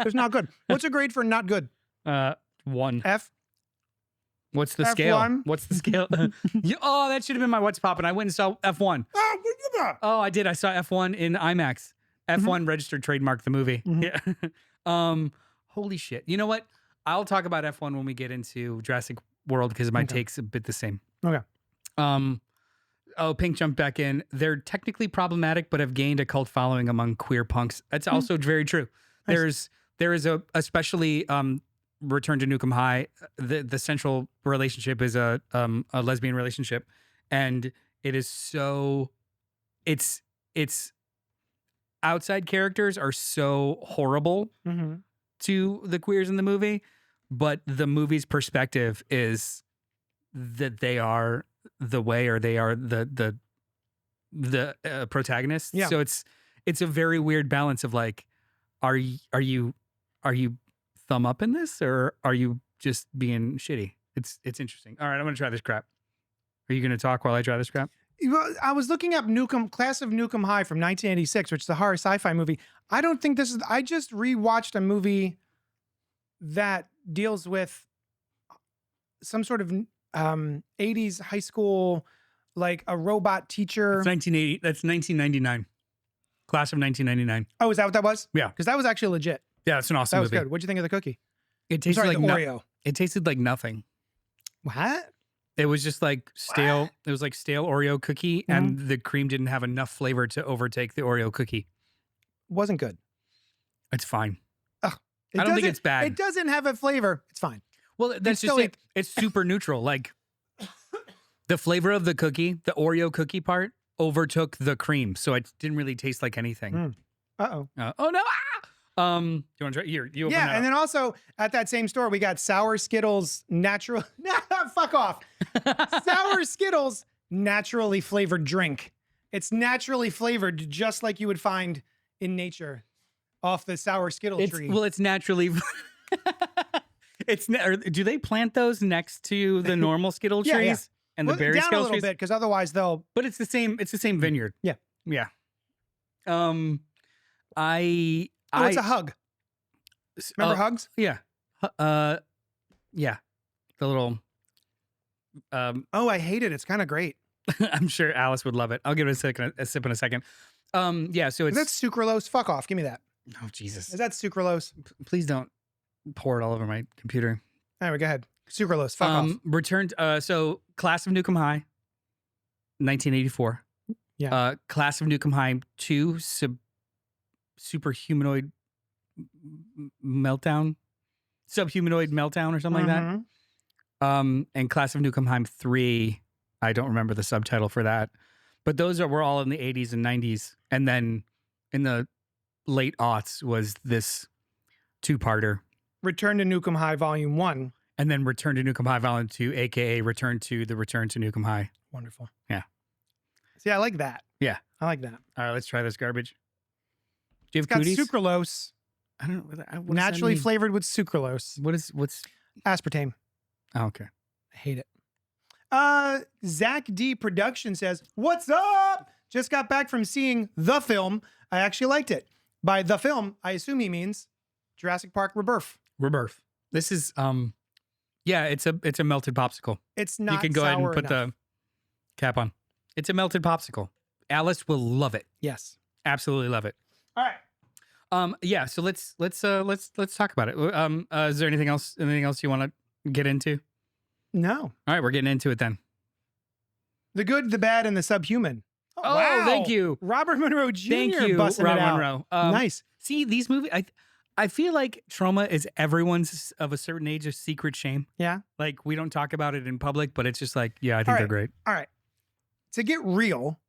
S1: It's not good. What's a grade for not good?
S2: 1.
S1: F.
S2: What's the
S1: F1?
S2: scale? What's the scale? Oh, that should have been my what's poppin'. I went and saw F1.
S1: Oh, what is that?
S2: Oh, I did. I saw F1 in IMAX. F1 registered trademark the movie.
S1: Mhm.
S2: Yeah. Holy shit. You know what? I'll talk about F1 when we get into Jurassic World because my take's a bit the same.
S1: Okay.
S2: Oh, Pink jumped back in. They're technically problematic, but have gained a cult following among queer punks. That's also very true.
S1: Nice.
S2: There is especially Return to Nukem High. The central relationship is a lesbian relationship, and it is so it's outside characters are so horrible
S1: Mm-hmm.
S2: to the queers in the movie, but the movie's perspective is that they are the way, or they are the protagonists.
S1: Yeah.
S2: So it's a very weird balance of like, are you thumb up in this, or are you just being shitty? It's interesting. All right, I'm gonna try this crap. Are you gonna talk while I try this crap?
S1: Well, I was looking up Class of Nukem High from 1986, which is a horror sci-fi movie. I don't think this is. I just rewatched a movie that deals with some sort of 80s high school, like a robot teacher.
S2: It's 1980. That's 1999. Class of 1999.
S1: Oh, is that what that was?
S2: Yeah.
S1: Because that was actually legit.
S2: Yeah, it's an awesome
S1: That was
S2: movie.
S1: good. What'd you think of the cookie?
S2: It
S1: I'm
S2: tasted
S1: sorry,
S2: like
S1: the Oreo.
S2: It tasted like nothing.
S1: What?
S2: It was just like stale.
S1: What?
S2: It was like stale Oreo cookie, and the cream didn't have enough flavor to overtake the Oreo cookie.
S1: Wasn't good.
S2: It's fine.
S1: It
S2: I don't think
S1: doesn't-
S2: it's bad.
S1: It doesn't have a flavor. It's fine.
S2: Well, that's just
S1: still
S2: it. It's super neutral. Like the flavor of the cookie, the Oreo cookie part, overtook the cream, so it didn't really taste like anything.
S1: Uh-oh.
S2: Oh no! Ah! You want to try? Here, you open
S1: Yeah,
S2: that
S1: and
S2: up.
S1: then also at that same store, we got Sour Skittles natural. Fuck off. Sour Skittles naturally flavored drink. It's naturally flavored, just like you would find in nature off the Sour Skittle tree.
S2: Well, it's naturally. Do they plant those next to the normal Skittle trees
S1: Yeah, yeah.
S2: and the
S1: Well,
S2: berry
S1: down a
S2: Skittle
S1: little
S2: trees?
S1: bit, because otherwise they'll.
S2: But it's the same. It's the same vineyard.
S1: Yeah.
S2: Yeah.
S1: It's a hug. Remember hugs?
S2: Yeah. Yeah. The little.
S1: Oh, I hate it. It's kind of great.
S2: I'm sure Alice would love it. I'll give it a sip in a second. Yeah. So
S1: Is
S2: it's.
S1: that sucralose? Fuck off. Give me that.
S2: Oh Jesus!
S1: Is that sucralose?
S2: Please don't pour it all over my computer.
S1: All right, go ahead. Sucralose. Fuck off.
S2: Returned. So Class of Nukem High, 1984.
S1: Yeah.
S2: Class of Nukem High 2, Superhumanoid Meltdown, Subhumanoid Meltdown, or something like that. And Class of Nukem High 3, I don't remember the subtitle for that, but those were all in the 80s and 90s, and then in the late aughts was this two-parter.
S1: Return to Nukem High Volume 1.
S2: And then Return to Nukem High Volume 2, aka Return to Nukem High.
S1: Wonderful.
S2: Yeah.
S1: See, I like that.
S2: Yeah.
S1: I like that.
S2: All right, let's try this garbage. Do you have
S1: It's got
S2: cooties?
S1: sucralose,
S2: I don't know. What does that
S1: naturally
S2: mean?
S1: flavored with sucralose.
S2: What's?
S1: Aspartame.
S2: Oh, okay.
S1: I hate it. Zach D Production says, "What's up? Just got back from seeing the film. I actually liked it. By the film, I assume he means Jurassic Park Rebirth.
S2: Rebirth. This is yeah, it's a melted popsicle.
S1: It's not.
S2: You can go ahead and
S1: sour
S2: put
S1: enough.
S2: the cap on. It's a melted popsicle. Alice will love it.
S1: Yes.
S2: Absolutely love it.
S1: All right.
S2: Yeah, so let's talk about it. Is there anything else you want to get into?
S1: No.
S2: All right, we're getting into it then.
S1: The good, the bad, and the subhuman.
S2: Oh,
S1: wow.
S2: thank you.
S1: Robert Monroe Jr.
S2: Thank you,
S1: busting
S2: Rob
S1: it out.
S2: Monroe.
S1: Nice.
S2: See, these movies, I feel like Troma is everyone's of a certain age of secret shame.
S1: Yeah.
S2: Like we don't talk about it in public, but it's just like, yeah, I think
S1: All
S2: they're
S1: right.
S2: great.
S1: All right. to get real,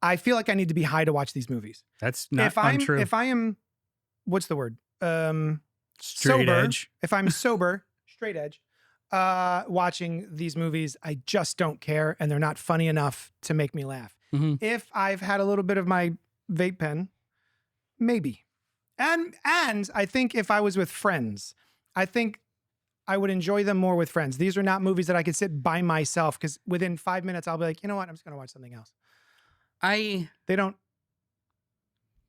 S1: I feel like I need to be high to watch these movies.
S2: That's not untrue.
S1: If I am, what's the word?
S2: Straight
S1: sober.
S2: edge.
S1: If I'm sober, straight edge, watching these movies, I just don't care, and they're not funny enough to make me laugh.
S2: Mhm.
S1: If I've had a little bit of my vape pen, maybe. And I think if I was with friends, I think I would enjoy them more with friends. These are not movies that I could sit by myself, because within 5 minutes I'll be like, you know what? I'm just going to watch something else. They don't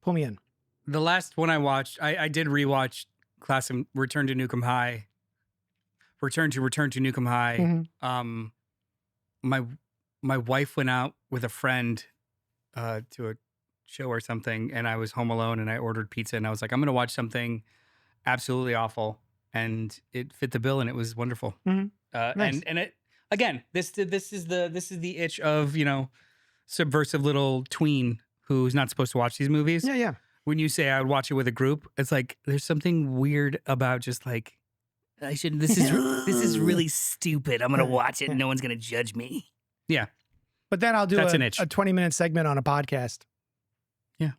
S1: pull me in.
S2: The last one I watched, I did rewatch Return to Nukem High. Return to Nukem High.
S1: Mhm.
S2: My wife went out with a friend to a show or something, and I was home alone, and I ordered pizza, and I was like, I'm going to watch something absolutely awful, and it fit the bill, and it was wonderful.
S1: Mhm. Nice.
S2: And it again, this is the itch of, you know, subversive little tween who's not supposed to watch these movies.
S1: Yeah.
S2: When you say I would watch it with a group, it's like there's something weird about just like, I shouldn't. This is really stupid. I'm gonna watch it. And no one's gonna judge me. Yeah,
S1: But then I'll do
S2: That's
S1: a
S2: an itch.
S1: 20-minute segment on a podcast.
S2: Yeah.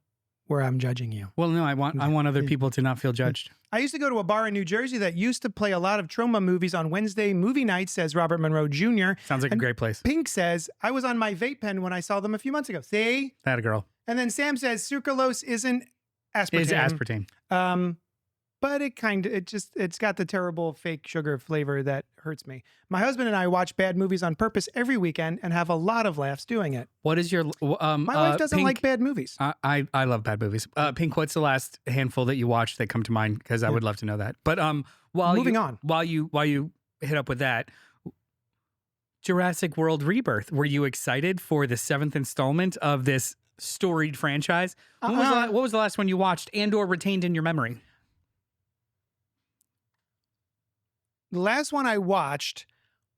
S1: Where I'm judging you.
S2: Well, no, I want other people to not feel judged.
S1: I used to go to a bar in New Jersey that used to play a lot of Troma movies on Wednesday movie nights, says Robert Monroe Jr.
S2: Sounds like a great place.
S1: Pink says, I was on my vape pen when I saw them a few months ago. See?
S2: That a girl.
S1: And then Sam says, sucralose isn't aspartame.
S2: Is aspartame.
S1: But it's got the terrible fake sugar flavor that hurts me. My husband and I watch bad movies on purpose every weekend and have a lot of laughs doing it.
S2: What is your
S1: My wife doesn't
S2: Pink,
S1: like bad movies.
S2: I love bad movies. Pink, what's the last handful that you watched that come to mind? Because I would love to know that. But
S1: Moving on.
S2: While you hit up with that, Jurassic World Rebirth. Were you excited for the 7th installment of this storied franchise? What was the last one you watched and/or retained in your memory?
S1: The last one I watched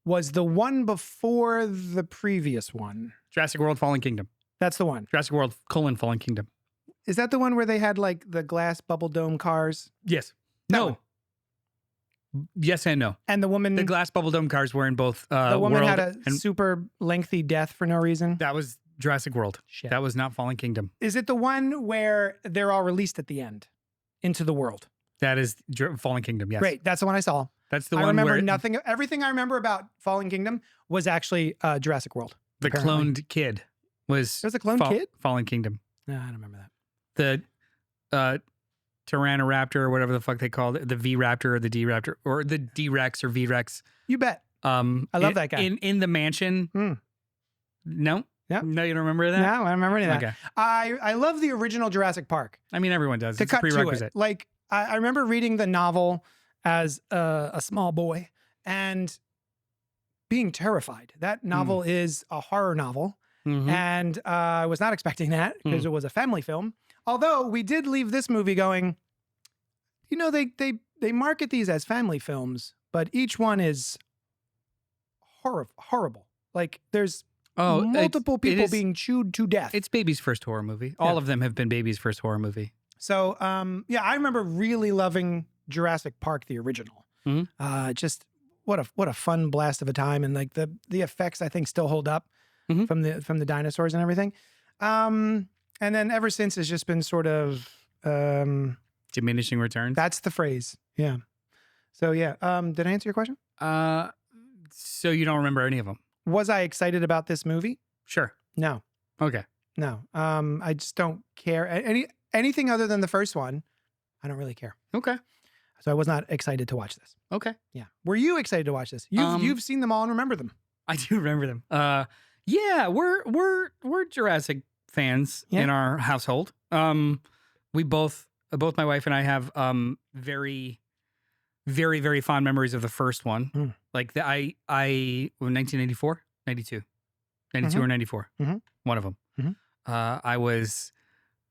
S1: was the one before the previous one.
S2: Jurassic World Fallen Kingdom.
S1: That's the one.
S2: Jurassic World: Fallen Kingdom.
S1: Is that the one where they had like the glass bubble dome cars?
S2: Yes.
S1: That
S2: No.
S1: one.
S2: Yes and no.
S1: And the woman,
S2: The glass bubble dome cars were in both.
S1: the woman
S2: World
S1: had a
S2: and
S1: super lengthy death for no reason.
S2: that was Jurassic World.
S1: Shit.
S2: That was not Fallen Kingdom.
S1: Is it the one where they're all released at the end into the world?
S2: That is Fallen Kingdom. Yes.
S1: Great. That's the one I saw.
S2: That's the
S1: I
S2: one
S1: remember
S2: where
S1: nothing. Everything I remember about Fallen Kingdom was actually Jurassic World.
S2: the
S1: apparently.
S2: cloned kid was.
S1: There's a cloned kid?
S2: Fallen Kingdom.
S1: No, I don't remember that.
S2: The Tyrannoraptor or whatever the fuck they called it, the V-Raptor or the D-Raptor or the D-Rex or V-Rex.
S1: You bet. I love that guy.
S2: In the mansion. No?
S1: Yeah.
S2: No, you don't remember that?
S1: No, I don't remember any of that.
S2: Okay.
S1: I love the original Jurassic Park.
S2: I mean, everyone does.
S1: To
S2: It's a
S1: cut to
S2: prerequisite.
S1: it, like I remember reading the novel as a small boy and being terrified. That novel is a horror novel,
S2: Mhm.
S1: and I was not expecting that because it was a family film. Although we did leave this movie going, you know, they market these as family films, but each one is horrible. Like there's multiple people being chewed to death.
S2: It's baby's first horror movie. All of them have been baby's first horror movie.
S1: So, yeah, I remember really loving Jurassic Park, the original.
S2: Mhm.
S1: Just what a fun blast of a time, and like the effects I think still hold up
S2: Mhm.
S1: from the dinosaurs and everything. And then ever since it's just been sort of
S2: Diminishing returns.
S1: that's the phrase. Yeah. So yeah, did I answer your question?
S2: So you don't remember any of them?
S1: Was I excited about this movie?
S2: Sure.
S1: No,
S2: Okay.
S1: no. I just don't care. Anything other than the first one, I don't really care.
S2: Okay.
S1: So I was not excited to watch this.
S2: Okay.
S1: Yeah. Were you excited to watch this? You've seen them all and remember them.
S2: I do remember them. Yeah, we're Jurassic fans in our household. We both my wife and I have very, very, very fond memories of the first one. Like I 1994, 92 or 94. One of them. I was,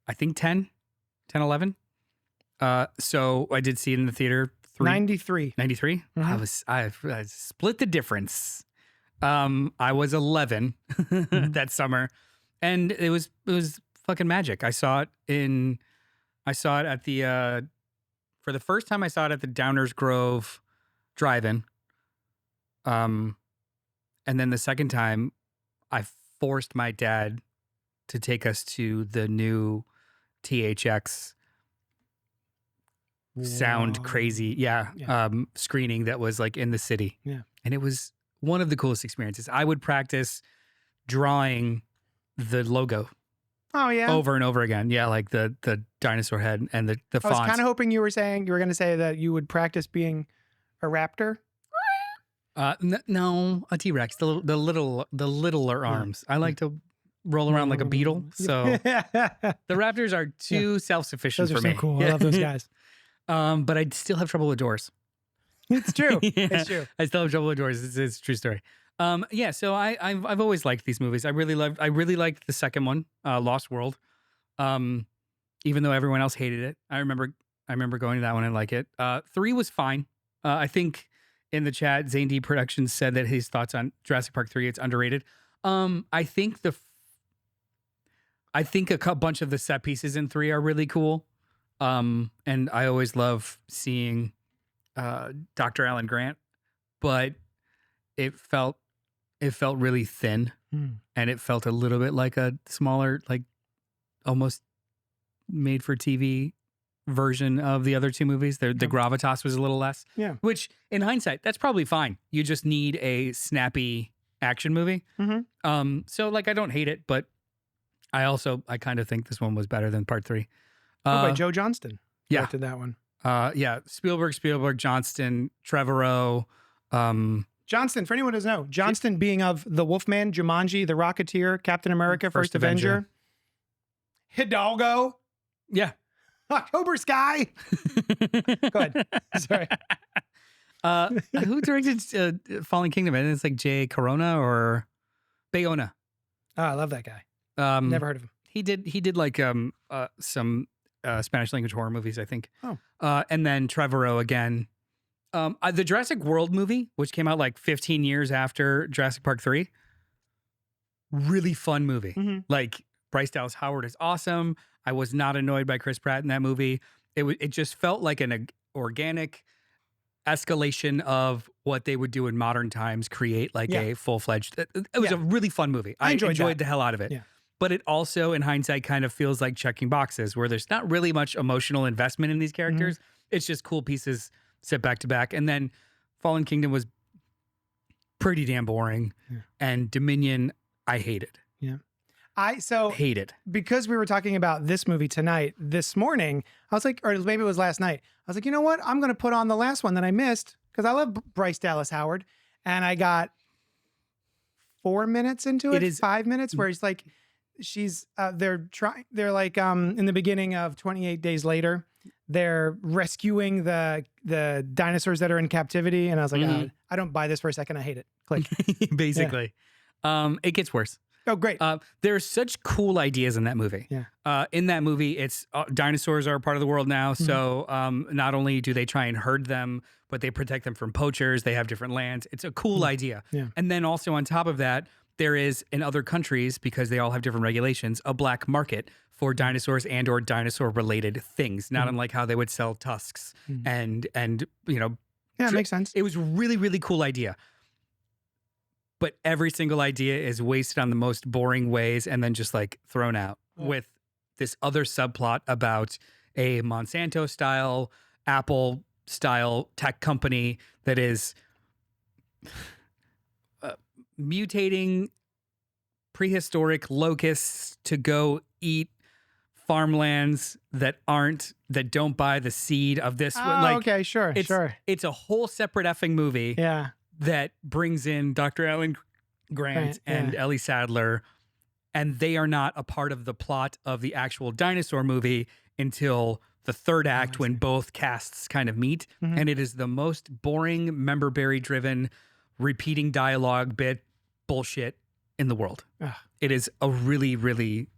S2: I think 10, 11. So I did see it in the theater.
S1: 93.
S2: 93. I split the difference. I was 11 that summer, and it was fucking magic. I saw it at the for the first time I saw it at the Downers Grove Drive-In. And then the second time I forced my dad to take us to the new THX sound crazy, screening that was like in the city.
S1: Yeah.
S2: And it was one of the coolest experiences. I would practice drawing the logo
S1: Oh yeah.
S2: over and over again. Yeah, like the dinosaur head and the
S1: I was
S2: fonts.
S1: kind of hoping you were going to say that you would practice being a raptor.
S2: No, a T-Rex, the littler arms. I like to roll around like a beetle. So the Raptors are too self-sufficient
S1: Those are
S2: for
S1: so
S2: me.
S1: cool. I love those guys.
S2: But I still have trouble with doors.
S1: It's true.
S2: Yeah,
S1: It's true.
S2: I still have trouble with doors. It's a true story. So I've always liked these movies. I really liked the second one, Lost World. Even though everyone else hated it, I remember going to that one and like it. 3 was fine. I think in the chat, Zane D Productions said that his thoughts on Jurassic Park 3, it's underrated. I think a bunch of the set pieces in 3 are really cool. And I always love seeing Dr. Alan Grant, but it felt really thin, and it felt a little bit like a smaller, like almost made for TV version of the other 2 movies. The gravitas was a little less.
S1: Yeah.
S2: Which in hindsight, that's probably fine. You just need a snappy action movie.
S1: Mm-hmm.
S2: So like I don't hate it, but I kind of think this one was better than part 3.
S1: By Joe Johnston.
S2: Yeah.
S1: Directed that one.
S2: Spielberg, Johnston, Trevorrow.
S1: Johnston, for anyone who doesn't know, Johnston being of The Wolfman, Jumanji, The Rocketeer, Captain America, First Avenger. Hidalgo.
S2: Yeah.
S1: October Sky. Go ahead. Sorry.
S2: Who directed Fallen Kingdom? And it's like Jay Corona or Bayona.
S1: Oh, I love that guy. Never heard of him.
S2: He did like some Spanish language horror movies, I think.
S1: Oh.
S2: And then Trevorrow again. The Jurassic World movie, which came out like 15 years after Jurassic Park 3. Really fun movie.
S1: Mm-hmm.
S2: Like Bryce Dallas Howard is awesome. I was not annoyed by Chris Pratt in that movie. It just felt like an organic escalation of what they would do in modern times, create like a full-fledged. It was a really fun movie. I enjoyed the hell out of it.
S1: Yeah.
S2: But it also, in hindsight, kind of feels like checking boxes where there's not really much emotional investment in these characters. Mm-hmm. It's just cool pieces set back to back. And then Fallen Kingdom was pretty damn boring. Yeah. And Dominion, I hated.
S1: Yeah.
S2: Hated.
S1: Because we were talking about this movie tonight, this morning, I was like, or maybe it was last night, I was like, you know what? I'm going to put on the last one that I missed because I love Bryce Dallas Howard. And I got 4 minutes into it, 5 minutes, where it's like, they're like, in the beginning of 28 Days Later, they're rescuing the dinosaurs that are in captivity. And I was like, I don't buy this for a second. I hate it. Click.
S2: Basically. Yeah. It gets worse.
S1: Oh, great.
S2: There's such cool ideas in that movie.
S1: Yeah.
S2: In that movie, it's dinosaurs are a part of the world now. Mm-hmm. So not only do they try and herd them, but they protect them from poachers. They have different lands. It's a cool idea. Yeah. And then also on top of that, there is in other countries, because they all have different regulations, a black market for dinosaurs and or dinosaur related things, not unlike how they would sell tusks and you know.
S1: Yeah, it makes sense.
S2: It was a really, really cool idea. But every single idea is wasted on the most boring ways and then just like thrown out with this other subplot about a Monsanto style, Apple style tech company that is mutating prehistoric locusts to go eat farmlands that don't buy the seed of this.
S1: Okay, sure.
S2: It's a whole separate effing movie.
S1: Yeah.
S2: That brings in Dr. Alan Grant and Ellie Sattler, and they are not a part of the plot of the actual dinosaur movie until the third act when both casts kind of meet. Mm-hmm. And it is the most boring, member-berry-driven, repeating dialogue bit bullshit in the world. Ugh. It is a really, really...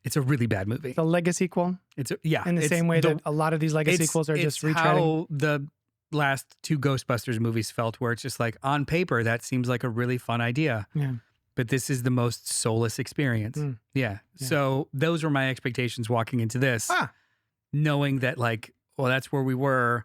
S2: It's a really bad movie.
S1: The legacy sequel? In the same way that a lot of these legacy sequels are just retreading.
S2: How the last 2 Ghostbusters movies felt, where it's just like, on paper, that seems like a really fun idea. Yeah. But this is the most soulless experience. Yeah. So those were my expectations walking into this, knowing that like, well, that's where we were.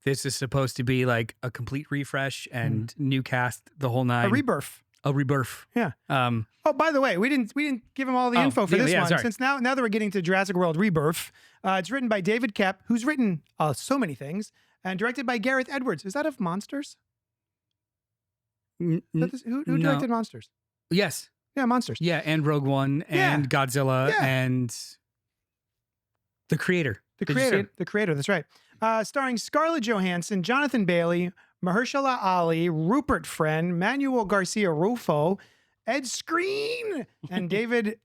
S2: This is supposed to be like a complete refresh and new cast, the whole nine.
S1: A rebirth.
S2: A rebirth.
S1: Yeah.
S2: Um,
S1: Oh, by the way, we didn't give him all the info for this one.
S2: sorry.
S1: Since now that we're getting to Jurassic World Rebirth, it's written by David Koepp, who's written so many things, and directed by Gareth Edwards. Is that of Monsters? Who directed Monsters?
S2: Yes.
S1: Yeah, Monsters.
S2: Yeah, and Rogue One and Godzilla and the creator.
S1: The creator, that's right. Starring Scarlett Johansson, Jonathan Bailey, Mahershala Ali, Rupert Friend, Manuel Garcia Rufo, Ed Skrein, and David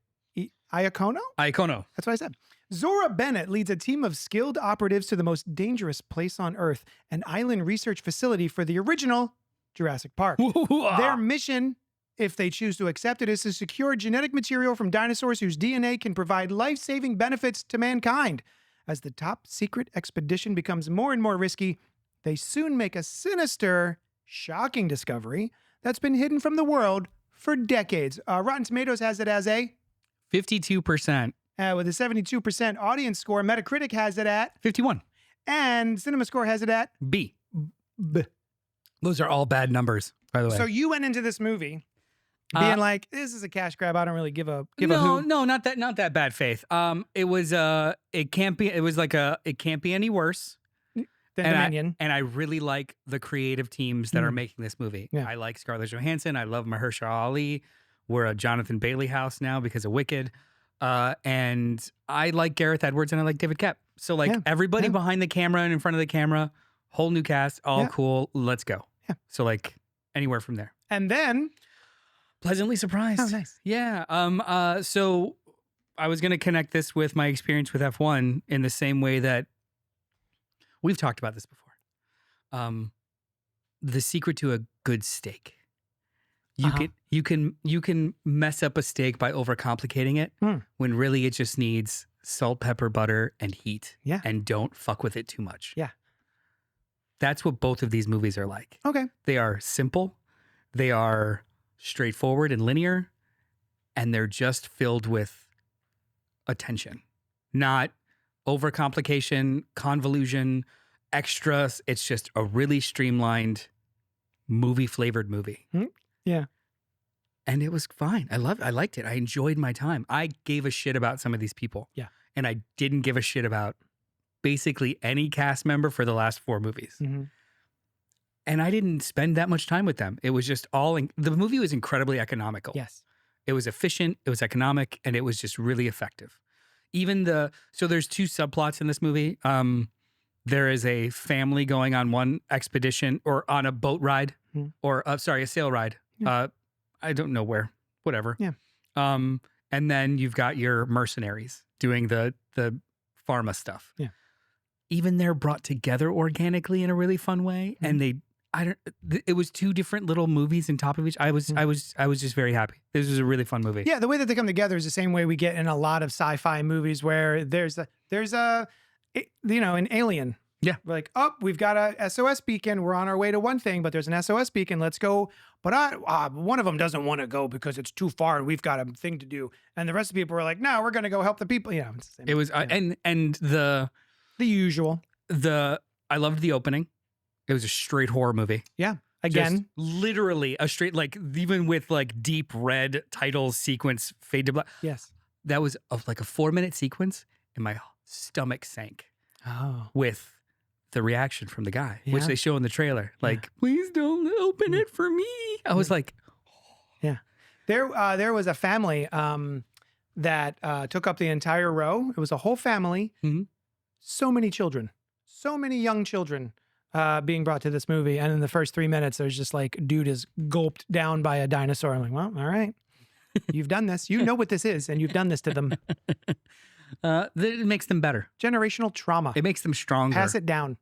S1: Iacono?
S2: Iacono.
S1: That's what I said. Zora Bennett leads a team of skilled operatives to the most dangerous place on Earth, an island research facility for the original Jurassic Park. Their mission, if they choose to accept it, is to secure genetic material from dinosaurs whose DNA can provide life-saving benefits to mankind. As the top secret expedition becomes more and more risky, they soon make a sinister, shocking discovery that's been hidden from the world for decades. Rotten Tomatoes has it as a
S2: 52%.
S1: with a 72% audience score. Metacritic has it at
S2: 51.
S1: and Cinema Score has it at
S2: B.
S1: B.
S2: Those are all bad numbers, by the way.
S1: So you went into this movie being like, "This is a cash grab. I don't really give a hoot."
S2: No, not that bad faith. It can't be any worse.
S1: Then Dominion.
S2: And I really like the creative teams that are making this movie.
S1: Yeah.
S2: I like Scarlett Johansson. I love Mahershala Ali. We're a Jonathan Bailey house now because of Wicked. And I like Gareth Edwards and I like David Koepp. So everybody behind the camera and in front of the camera, whole new cast, all cool. Let's go.
S1: Yeah.
S2: So anywhere from there.
S1: And then
S2: Pleasantly surprised.
S1: Oh, nice.
S2: Yeah. So I was going to connect this with my experience with F1 in the same way that we've talked about this before. The secret to a good steak. You can mess up a steak by overcomplicating it when really it just needs salt, pepper, butter, and heat.
S1: Yeah.
S2: And don't fuck with it too much.
S1: Yeah.
S2: That's what both of these movies are like.
S1: Okay.
S2: They are simple. They are straightforward and linear, and they're just filled with attention, not overcomplication, convolution, extras. It's just a really streamlined movie-flavored movie.
S1: Yeah.
S2: And it was fine. I liked it. I enjoyed my time. I gave a shit about some of these people.
S1: Yeah.
S2: And I didn't give a shit about basically any cast member for the last 4 movies.
S1: Mm-hmm.
S2: And I didn't spend that much time with them. It was just the movie was incredibly economical.
S1: Yes.
S2: It was efficient, it was economic, and it was just really effective. So there's 2 subplots in this movie. There is a family going on one expedition or on a boat ride or a sail ride.
S1: Yeah.
S2: I don't know where, whatever.
S1: Yeah.
S2: And then you've got your mercenaries doing the pharma stuff.
S1: Yeah.
S2: Even they're brought together organically in a really fun way. And it was 2 different little movies on top of each. I was just very happy. This was a really fun movie.
S1: Yeah, the way that they come together is the same way we get in a lot of sci-fi movies where there's an alien.
S2: Yeah.
S1: We're like, we've got a SOS beacon. We're on our way to one thing, but there's an SOS beacon. Let's go. But one of them doesn't want to go because it's too far and we've got a thing to do. And the rest of the people are like, no, we're going to go help the people. Yeah, it's the same.
S2: It was, and the
S1: usual.
S2: I loved the opening. It was a straight horror movie.
S1: Yeah. Again.
S2: Just literally a straight, even with deep red title sequence, fade to black.
S1: Yes.
S2: That was a 4-minute sequence and my stomach sank with the reaction from the guy, which they show in the trailer. Please don't open it for me. I was like,
S1: yeah. There was a family that took up the entire row. It was a whole family.
S2: Mm-hmm.
S1: So many children, so many young children being brought to this movie. And in the first 3 minutes, there's just dude is gulped down by a dinosaur. I'm like, well, all right. You've done this. You know what this is, and you've done this to them.
S2: It makes them better.
S1: Generational trauma.
S2: It makes them stronger.
S1: Pass it down.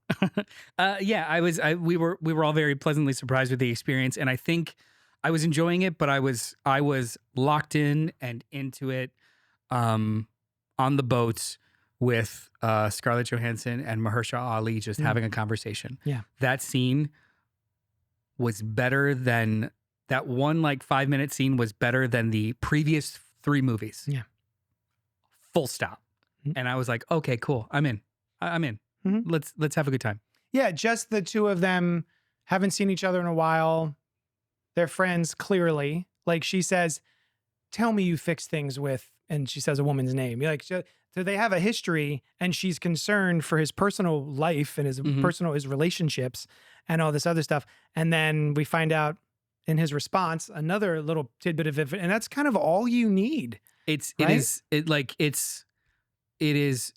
S2: We were all very pleasantly surprised with the experience, and I think I was enjoying it, but I was locked in and into it on the boats with Scarlett Johansson and Mahershala Ali just having a conversation.
S1: Yeah.
S2: That scene was better than that one 5-minute scene was better than the previous 3 movies.
S1: Yeah.
S2: Full stop. Mm-hmm. And I was like, okay, cool. I'm in. Mm-hmm. Let's have a good time.
S1: Yeah, just the 2 of them haven't seen each other in a while. They're friends, clearly. Like she says, tell me you fix things with, and she says a woman's name. You're like, so they have a history, and she's concerned for his personal life and his his relationships and all this other stuff. And then we find out in his response, another little tidbit of it. And that's kind of all you need.
S2: It
S1: right?
S2: is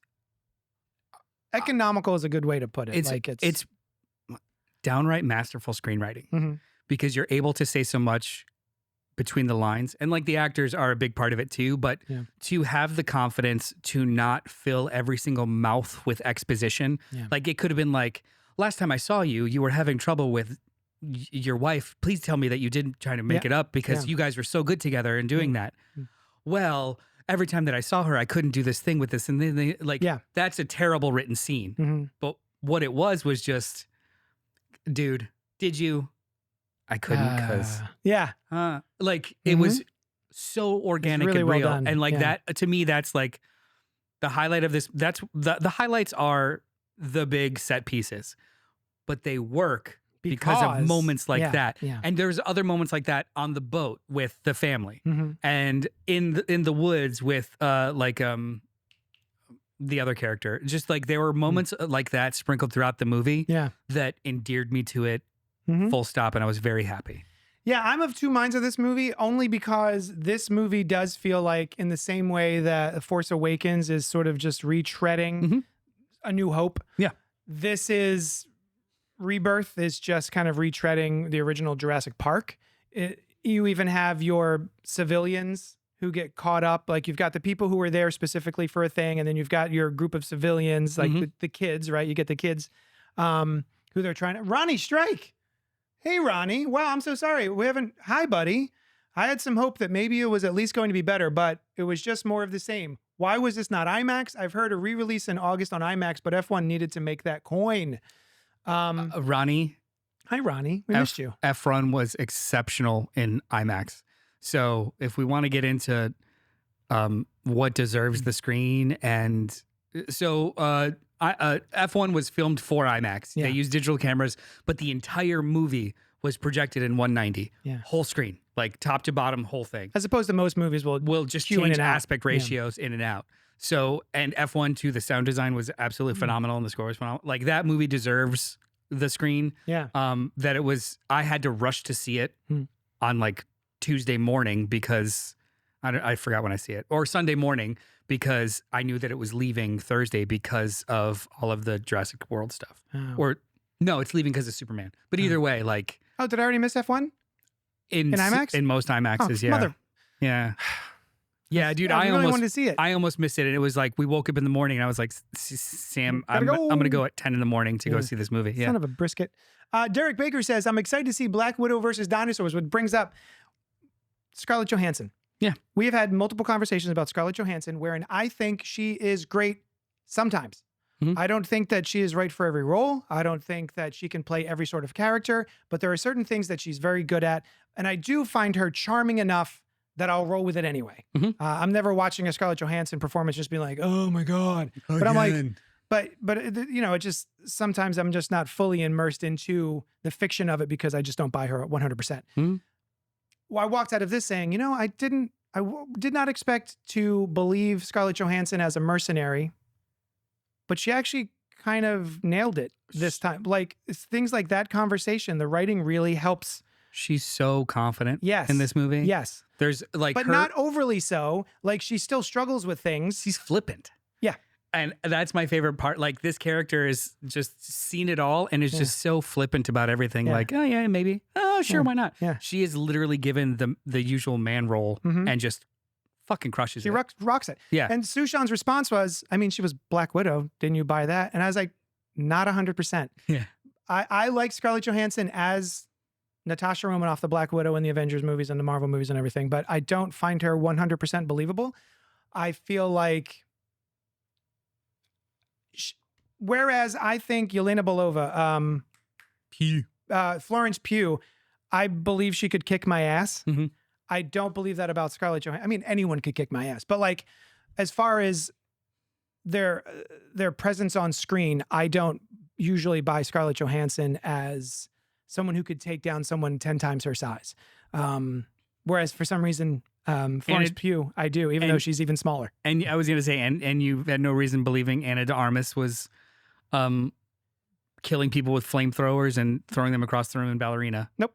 S1: economical is a good way to put it.
S2: It's downright masterful screenwriting because you're able to say so much between the lines, and like the actors are a big part of it too, but to have the confidence to not fill every single mouth with exposition. Like it could have been like, last time I saw you, you were having trouble with your wife. Please tell me that you didn't try to make it up because you guys were so good together and doing that. Well, every time that I saw her, I couldn't do this thing with this. And then that's a terrible written scene. But what it was just, dude, did you? I couldn't because it was so organic
S1: really
S2: and
S1: well
S2: real.
S1: done.
S2: And like that, to me, that's like the highlight of this. That's the highlights are the big set pieces, but they work because of moments like that. And there's other moments like that on the boat with the family and in the woods with the other character. Just like there were moments like that sprinkled throughout the movie that endeared me to it. Full stop. And I was very happy.
S1: Yeah, I'm of two minds of this movie, only because this movie does feel like, in the same way that The Force Awakens is sort of just retreading A New Hope.
S2: Yeah.
S1: This is Rebirth is just kind of retreading the original Jurassic Park. You even have your civilians who get caught up. Like you've got the people who were there specifically for a thing, and then you've got your group of civilians, like the kids, right? You get the kids who they're trying to. Ronnie Strike. Hey, Ronnie. Wow, I'm so sorry. Hi, buddy. I had some hope that maybe it was at least going to be better, but it was just more of the same. Why was this not IMAX? I've heard a re-release in August on IMAX, but F1 needed to make that coin.
S2: Ronnie.
S1: Hi, Ronnie. We missed you.
S2: F1 was exceptional in IMAX. So if we want to get into what deserves the screen, and so F1 was filmed for IMAX. They used digital cameras, but the entire movie was projected in 190. Whole screen, like top to bottom, whole thing.
S1: As opposed to most movies will
S2: just change aspect ratios in and out. So, and F1 too, the sound design was absolutely phenomenal and the score was phenomenal. Like that movie deserves the screen. That it was, I had to rush to see it on like Tuesday morning because I forgot when I see it, or Sunday morning because I knew that it was leaving Thursday because of all of the Jurassic World stuff. Or no, it's leaving because of Superman. But either way, like.
S1: Oh, did I already miss F1?
S2: In IMAX? In most IMAXs, Yeah, dude, I
S1: really wanted to see it.
S2: I almost missed it. And it was like, we woke up in the morning and I was like, Sam, I'm going to go at 10 in the morning to go see this movie.
S1: Son of a brisket. Derek Baker says, I'm excited to see Black Widow versus dinosaurs, which brings up Scarlett Johansson.
S2: Yeah.
S1: We have had multiple conversations about Scarlett Johansson, wherein I think she is great sometimes. I don't think that she is right for every role. I don't think that she can play every sort of character, but there are certain things that she's very good at. And I do find her charming enough that I'll roll with it anyway. I'm never watching a Scarlett Johansson performance just being like, oh my God. But I'm like, but you know, it just, sometimes I'm just not fully immersed into the fiction of it because I just don't buy her 100%. Well, I walked out of this saying, you know, I did not expect to believe Scarlett Johansson as a mercenary, but she actually kind of nailed it this time. Like things like that conversation, the writing really helps.
S2: She's so confident in this movie.
S1: Yes.
S2: There's like,
S1: but not overly so. Like she still struggles with things.
S2: She's flippant.
S1: Yeah.
S2: And that's my favorite part. Like this character is just seen it all and is just so flippant about everything. Like, oh yeah, maybe. Oh, sure. Why not?
S1: Yeah.
S2: She is literally given the usual man role and just fucking crushes it.
S1: She rocks it.
S2: Yeah.
S1: And Sushan's response was, I mean, she was Black Widow. Didn't you buy that? And I was like, not 100%.
S2: Yeah.
S1: I like Scarlett Johansson as Natasha Romanoff, the Black Widow in the Avengers movies and the Marvel movies and everything, but I don't find her 100% believable. I feel like, whereas I think Yelena Belova, Florence Pugh, I believe she could kick my ass. I don't believe that about Scarlett Johansson. I mean, anyone could kick my ass, but like, as far as their presence on screen, I don't usually buy Scarlett Johansson as someone who could take down someone 10 times her size. Whereas for some reason, Florence Pugh, I do, even though she's even smaller.
S2: And I was going to say, and you had no reason believing Ana de Armas was killing people with flamethrowers and throwing them across the room in Ballerina.
S1: Nope.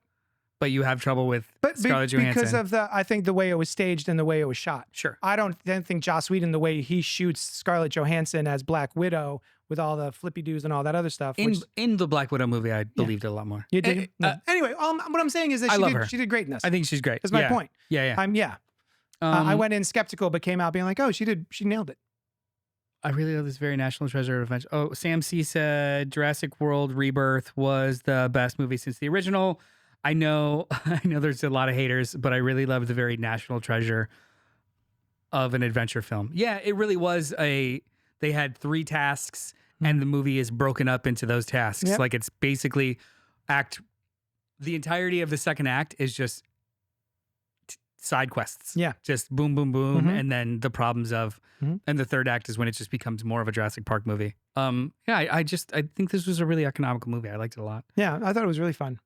S2: But you have trouble with Scarlett Johansson.
S1: Because of I think the way it was staged and the way it was shot.
S2: Sure.
S1: I don't think Joss Whedon, the way he shoots Scarlett Johansson as Black Widow with all the flippy doos and all that other stuff.
S2: In the Black Widow movie, I believed it a lot more.
S1: You did? Anyway, what I'm saying is that she did great in this.
S2: I think she's great.
S1: That's my point.
S2: Yeah.
S1: I went in skeptical, but came out being like, oh, she nailed it.
S2: I really love this very national treasure of adventure. Oh, Sam C said Jurassic World Rebirth was the best movie since the original. I know there's a lot of haters, but I really love the very national treasure of an adventure film. Yeah, it really was they had 3 tasks and the movie is broken up into those tasks.
S1: Yep.
S2: Like it's basically the entirety of the second act is just side quests.
S1: Yeah.
S2: Just boom, boom, boom. And then the problems of, and the third act is when it just becomes more of a Jurassic Park movie. I think this was a really economical movie. I liked it a lot.
S1: Yeah, I thought it was really fun.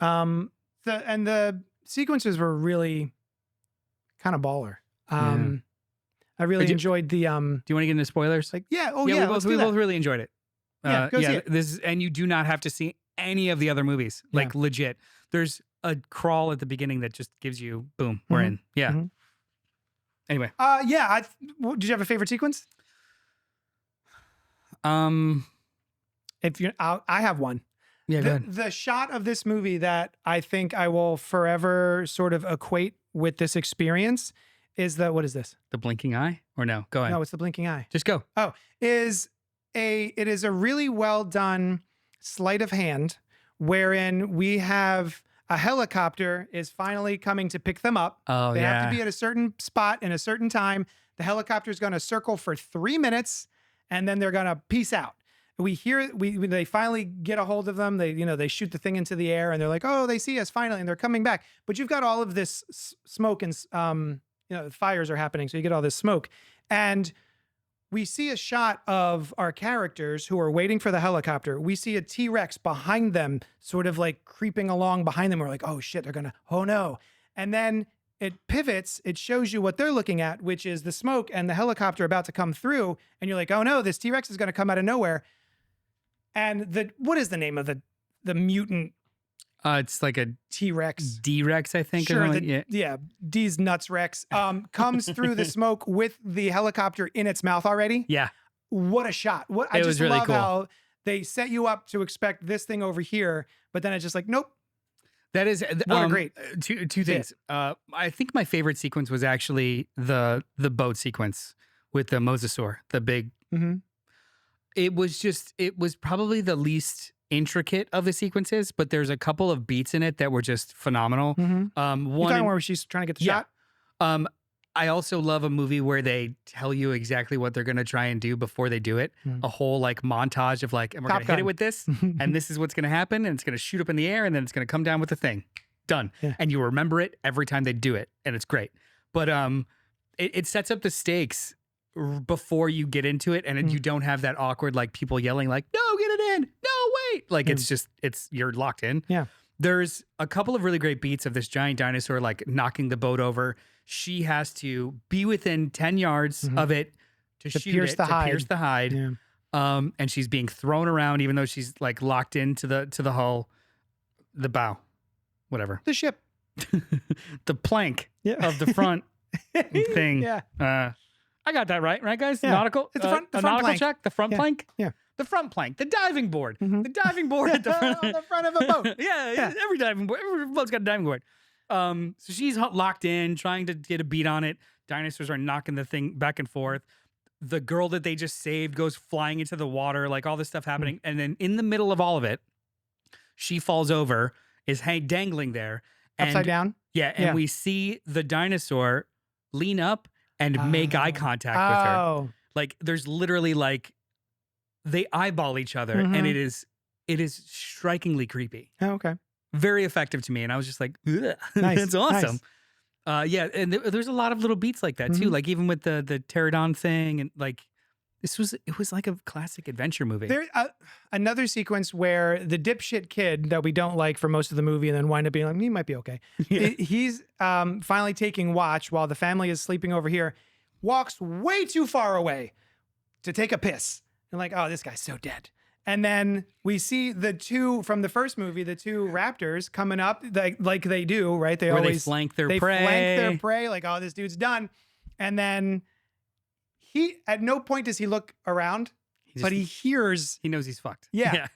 S1: The sequences were really kind of baller. I really enjoyed the.
S2: Do you want to get into spoilers?
S1: Like, yeah,
S2: we both really enjoyed it.
S1: Go see it.
S2: And you do not have to see any of the other movies. Like legit, there's a crawl at the beginning that just gives you boom, we're in. Yeah. Anyway.
S1: Did you have a favorite sequence? If you, I have one.
S2: Yeah, go ahead.
S1: The shot of this movie that I think I will forever sort of equate with this experience is what is this?
S2: The blinking eye? Or no? Go ahead.
S1: No, it's the blinking eye.
S2: Just go.
S1: Oh, it is a really well done sleight of hand wherein we have a helicopter is finally coming to pick them up.
S2: Oh,
S1: they have to be at a certain spot in a certain time. The helicopter is going to circle for 3 minutes and then they're going to peace out. They finally get a hold of them. They shoot the thing into the air and they're like, oh, they see us finally. And they're coming back. But you've got all of this smoke and, fires are happening. So you get all this smoke and we see a shot of our characters who are waiting for the helicopter. We see a T-Rex behind them, sort of like creeping along behind them. We're like, oh shit, oh no. And then it pivots, it shows you what they're looking at, which is the smoke and the helicopter about to come through. And you're like, oh no, this T-Rex is going to come out of nowhere. And what is the name of the mutant?
S2: It's like a
S1: T-Rex.
S2: D-Rex, I think.
S1: Sure, D's nuts Rex comes through the smoke with the helicopter in its mouth already.
S2: Yeah.
S1: What a shot. I just
S2: really
S1: love
S2: cool.
S1: how they set you up to expect this thing over here, but then it's just like, nope.
S2: That is
S1: what a great
S2: two things. I think my favorite sequence was actually the boat sequence with the mosasaur, the big. It was probably the least intricate of the sequences, but there's a couple of beats in it that were just phenomenal.
S1: One talking where she's trying to get the shot.
S2: I also love a movie where they tell you exactly what they're going to try and do before they do it. A whole like montage of like, and we're going to hit it with this, and this is what's going to happen, and it's going to shoot up in the air, and then it's going to come down with the thing. Done. Yeah. And you remember it every time they do it, and it's great. But it sets up the stakes before you get into it, and you don't have that awkward like people yelling like, no, get it in, no, wait. Like you're locked in.
S1: Yeah.
S2: There's a couple of really great beats of this giant dinosaur like knocking the boat over. She has to be within 10 yards of it to pierce the hide. Yeah. And she's being thrown around even though she's like locked into the hull, the bow, whatever.
S1: The ship.
S2: The plank of the front thing.
S1: Yeah.
S2: I got that right, guys?
S1: Yeah.
S2: Nautical.
S1: It's the front
S2: nautical
S1: plank.
S2: check. The front plank.
S1: Yeah.
S2: The front plank. The diving board. The diving board at the front.
S1: On the front of a boat.
S2: Yeah. Every diving board. Every boat's got a diving board. So she's locked in, trying to get a beat on it. Dinosaurs are knocking the thing back and forth. The girl that they just saved goes flying into the water, like all this stuff happening. And then in the middle of all of it, she falls over, is dangling there.
S1: Upside down?
S2: Yeah. And we see the dinosaur lean up and make eye contact with her. Like there's literally like, they eyeball each other and it is strikingly creepy.
S1: Oh, okay.
S2: Very effective to me. And I was just like,
S1: nice.
S2: That's awesome. Nice. And there's a lot of little beats like that too. Like even with the pterodon thing and like It was like a classic adventure movie.
S1: There, another sequence where the dipshit kid that we don't like for most of the movie and then wind up being like, he might be okay. He's finally taking watch while the family is sleeping over here, walks way too far away to take a piss. And like, oh, this guy's so dead. And then we see the two from the first movie, the two raptors coming up like they do, right? They
S2: They flank their prey.
S1: They flank their prey like, oh, this dude's done. And then he, at no point does he look around, but he hears.
S2: He knows he's fucked.
S1: Yeah.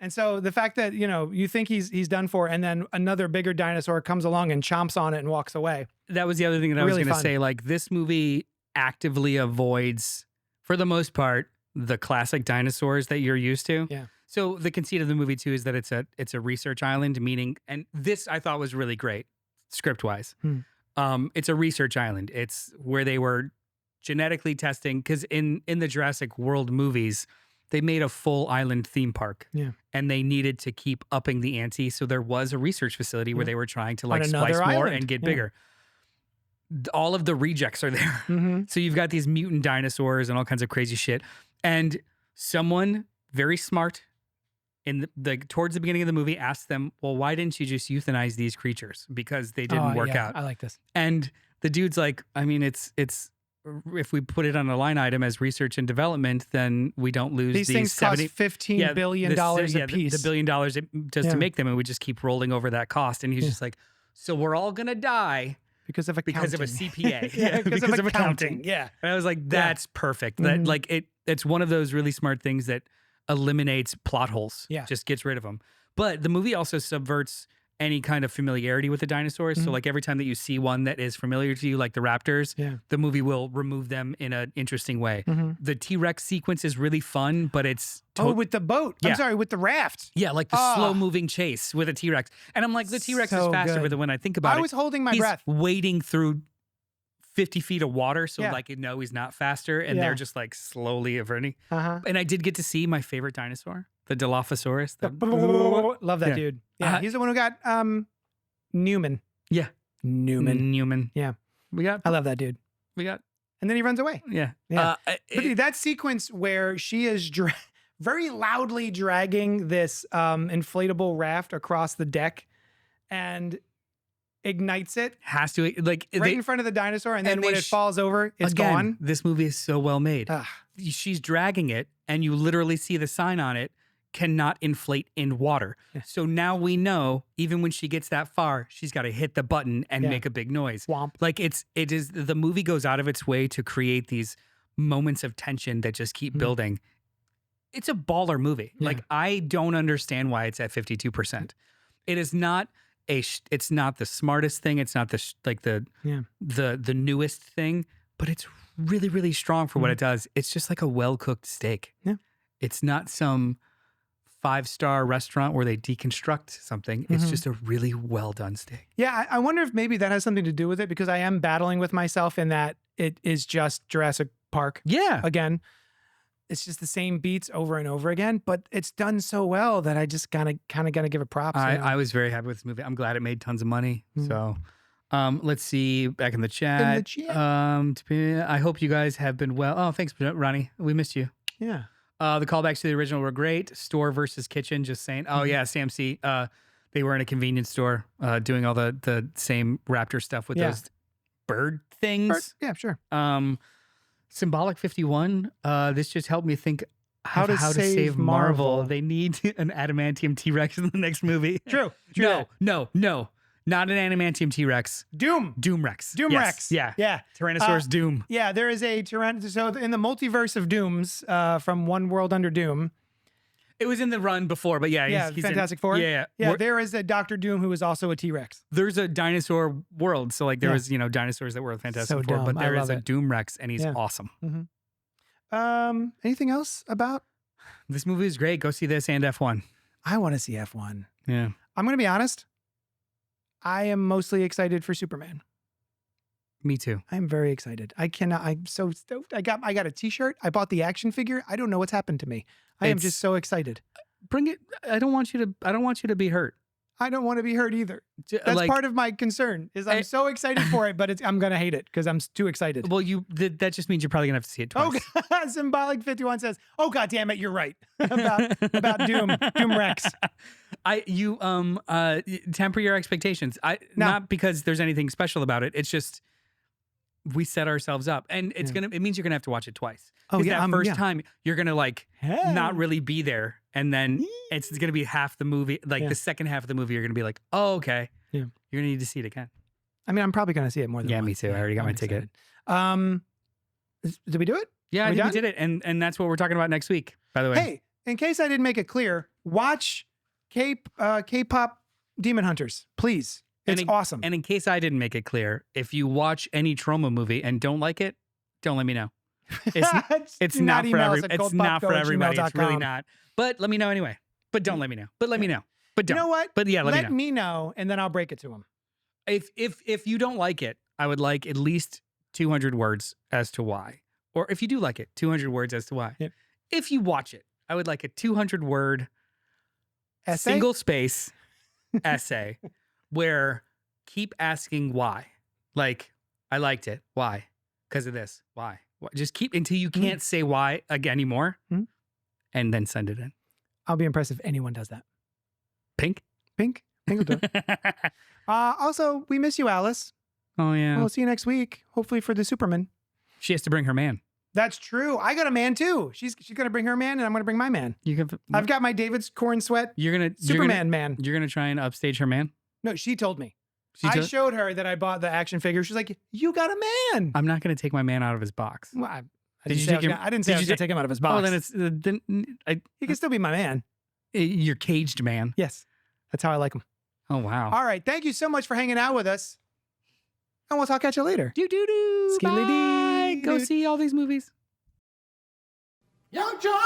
S1: And so the fact that, you think he's done for, and then another bigger dinosaur comes along and chomps on it and walks away.
S2: That was the other thing that I was going to say. Like, this movie actively avoids, for the most part, the classic dinosaurs that you're used to.
S1: Yeah.
S2: So the conceit of the movie too is that it's a research island, meaning, and this I thought was really great, script wise. It's a research island. It's where they were genetically testing, because in the Jurassic World movies, they made a full island theme park.
S1: Yeah.
S2: And they needed to keep upping the ante. So there was a research facility where they were trying to like
S1: another
S2: splice more
S1: island.
S2: and get bigger. All of the rejects are there. So you've got these mutant dinosaurs and all kinds of crazy shit. And someone very smart towards the beginning of the movie asked them, well, why didn't you just euthanize these creatures? Because they didn't work out.
S1: I like this.
S2: And the dude's like, I mean, it's if we put it on a line item as research and development, then we don't lose
S1: these things cost $15 billion a piece.
S2: The $1 billion just to make them, and we just keep rolling over that cost. And he's just like, so we're all gonna die
S1: because of accounting.
S2: because of a CPA.
S1: because of accounting. Yeah.
S2: And I was like, that's perfect. That like it's one of those really smart things that eliminates plot holes.
S1: Yeah.
S2: Just gets rid of them. But the movie also subverts any kind of familiarity with the dinosaurs. So like every time that you see one that is familiar to you, like the raptors, the movie will remove them in an interesting way. The T-Rex sequence is really fun, but it's
S1: with the boat. I'm sorry, with the raft.
S2: Yeah, like the slow moving chase with a T-Rex. And I'm like, the T-Rex is faster, but then when I think about it,
S1: I was holding my
S2: he's
S1: breath.
S2: wading through 50 feet of water. So like, no, he's not faster. And they're just like slowly averting. And I did get to see my favorite dinosaur, the Dilophosaurus.
S1: Love that dude. Yeah, he's the one who got Newman.
S2: Yeah.
S1: Newman. Yeah. I love that dude. And then he runs away.
S2: Yeah.
S1: But that sequence where she is very loudly dragging this inflatable raft across the deck and ignites it.
S2: Has to, like,
S1: in front of the dinosaur, and then when it falls over, it's gone.
S2: This movie is so well made. She's dragging it, and you literally see the sign on it, cannot inflate in water. So now we know, even when she gets that far, she's got to hit the button and make a big noise.
S1: Womp.
S2: Like the movie goes out of its way to create these moments of tension that just keep building. It's a baller movie. Like, I don't understand why it's at 52%. It is not it's not the smartest thing. It's not the newest thing, but it's really, really strong for what it does. It's just like a well-cooked steak. Yeah. It's not some 5-star restaurant where they deconstruct something. It's just a really well done steak.
S1: Yeah, I wonder if maybe that has something to do with it, because I am battling with myself in that it is just Jurassic Park.
S2: Yeah.
S1: Again, it's just the same beats over and over again, but it's done so well that I just kind of got to give it props.
S2: I was very happy with this movie. I'm glad it made tons of money. So let's see, back in the chat. I hope you guys have been well. Oh, thanks, Ronnie. We missed you.
S1: Yeah.
S2: The callbacks to the original were great. Store versus kitchen, just saying. Oh, yeah, Sam C. They were in a convenience store doing all the same raptor stuff with those bird things.
S1: Yeah, sure.
S2: Symbolic 51. This just helped me think
S1: how to save Marvel.
S2: They need an adamantium T-Rex in the next movie.
S1: True.
S2: No. Not an adamantium T-Rex.
S1: Doomrex.
S2: Yes. Yeah. Tyrannosaurus Doom.
S1: Yeah, there is a Tyrannosaurus. So in the multiverse of Dooms from One World Under Doom.
S2: It was in the run before, but he's
S1: Fantastic Four.
S2: Yeah.
S1: There is a Dr. Doom who is also a T-Rex.
S2: There's a dinosaur world, so like there was dinosaurs that were Fantastic Four, but there is a Doomrex, and he's awesome.
S1: Anything else about
S2: this movie? Is great. Go see this and F1.
S1: I want to see F1.
S2: Yeah,
S1: I'm gonna be honest. I am mostly excited for Superman.
S2: Me too.
S1: I'm very excited. I'm so stoked. I got a t-shirt. I bought the action figure. I don't know what's happened to me. I am just so excited.
S2: Bring it. I don't want you to be hurt.
S1: I don't want to be hurt either. That's
S2: like,
S1: part of my concern. Is I'm so excited for it, but I'm gonna hate it because I'm too excited.
S2: Well, that just means you're probably gonna have to see it twice.
S1: Oh, Symbolic 51 says, "Oh God damn it, you're right about Doom Rex."
S2: Temper your expectations. Not because there's anything special about it. It's just we set ourselves up, and it means you're gonna have to watch it twice.
S1: Oh yeah,
S2: that first time you're gonna not really be there, and then it's gonna be half the movie. The second half of the movie, you're gonna be like, oh okay, you're gonna need to see it again.
S1: I mean, I'm probably gonna see it more than once.
S2: Me too. I already got my ticket.
S1: Did we do it?
S2: Yeah, I think we did it, and that's what we're talking about next week. By the way,
S1: hey, in case I didn't make it clear, watch K-pop Demon Hunters, please. It's awesome.
S2: And in case I didn't make it clear, if you watch any Troma movie and don't like it, don't let me know. It's not for everybody. It's not for everybody. It's really not. But let me know anyway. But don't let me know. But let me know. But don't.
S1: You know what?
S2: But yeah,
S1: let me know, and then I'll break it to him.
S2: If you don't like it, I would like at least 200 words as to why. Or if you do like it, 200 words as to why. Yep. If you watch it, I would like a 200-word single space essay where keep asking why. Like, I liked it. Why? Because of this. Why? Just keep until you can't say why anymore, and then send it in.
S1: I'll be impressed if anyone does that.
S2: Pink
S1: will do it. Also, we miss you, Alice.
S2: Oh yeah.
S1: We'll see you next week. Hopefully for the Superman.
S2: She has to bring her man.
S1: That's true. I got a man too. She's gonna bring her man, and I'm gonna bring my man. I've got my David's corn sweat. Superman man.
S2: You're gonna try and upstage her man?
S1: No, she told me. I showed her that I bought the action figure. She's like, "You got a man."
S2: I'm not gonna take my man out of his box.
S1: Well, I didn't say I was gonna take him out of his box.
S2: Oh, then
S1: he can still be my man.
S2: You're caged man.
S1: Yes, that's how I like him.
S2: Oh wow.
S1: All right, thank you so much for hanging out with us, and we'll talk at you later.
S2: Bye. Go see all these movies.
S1: Young John.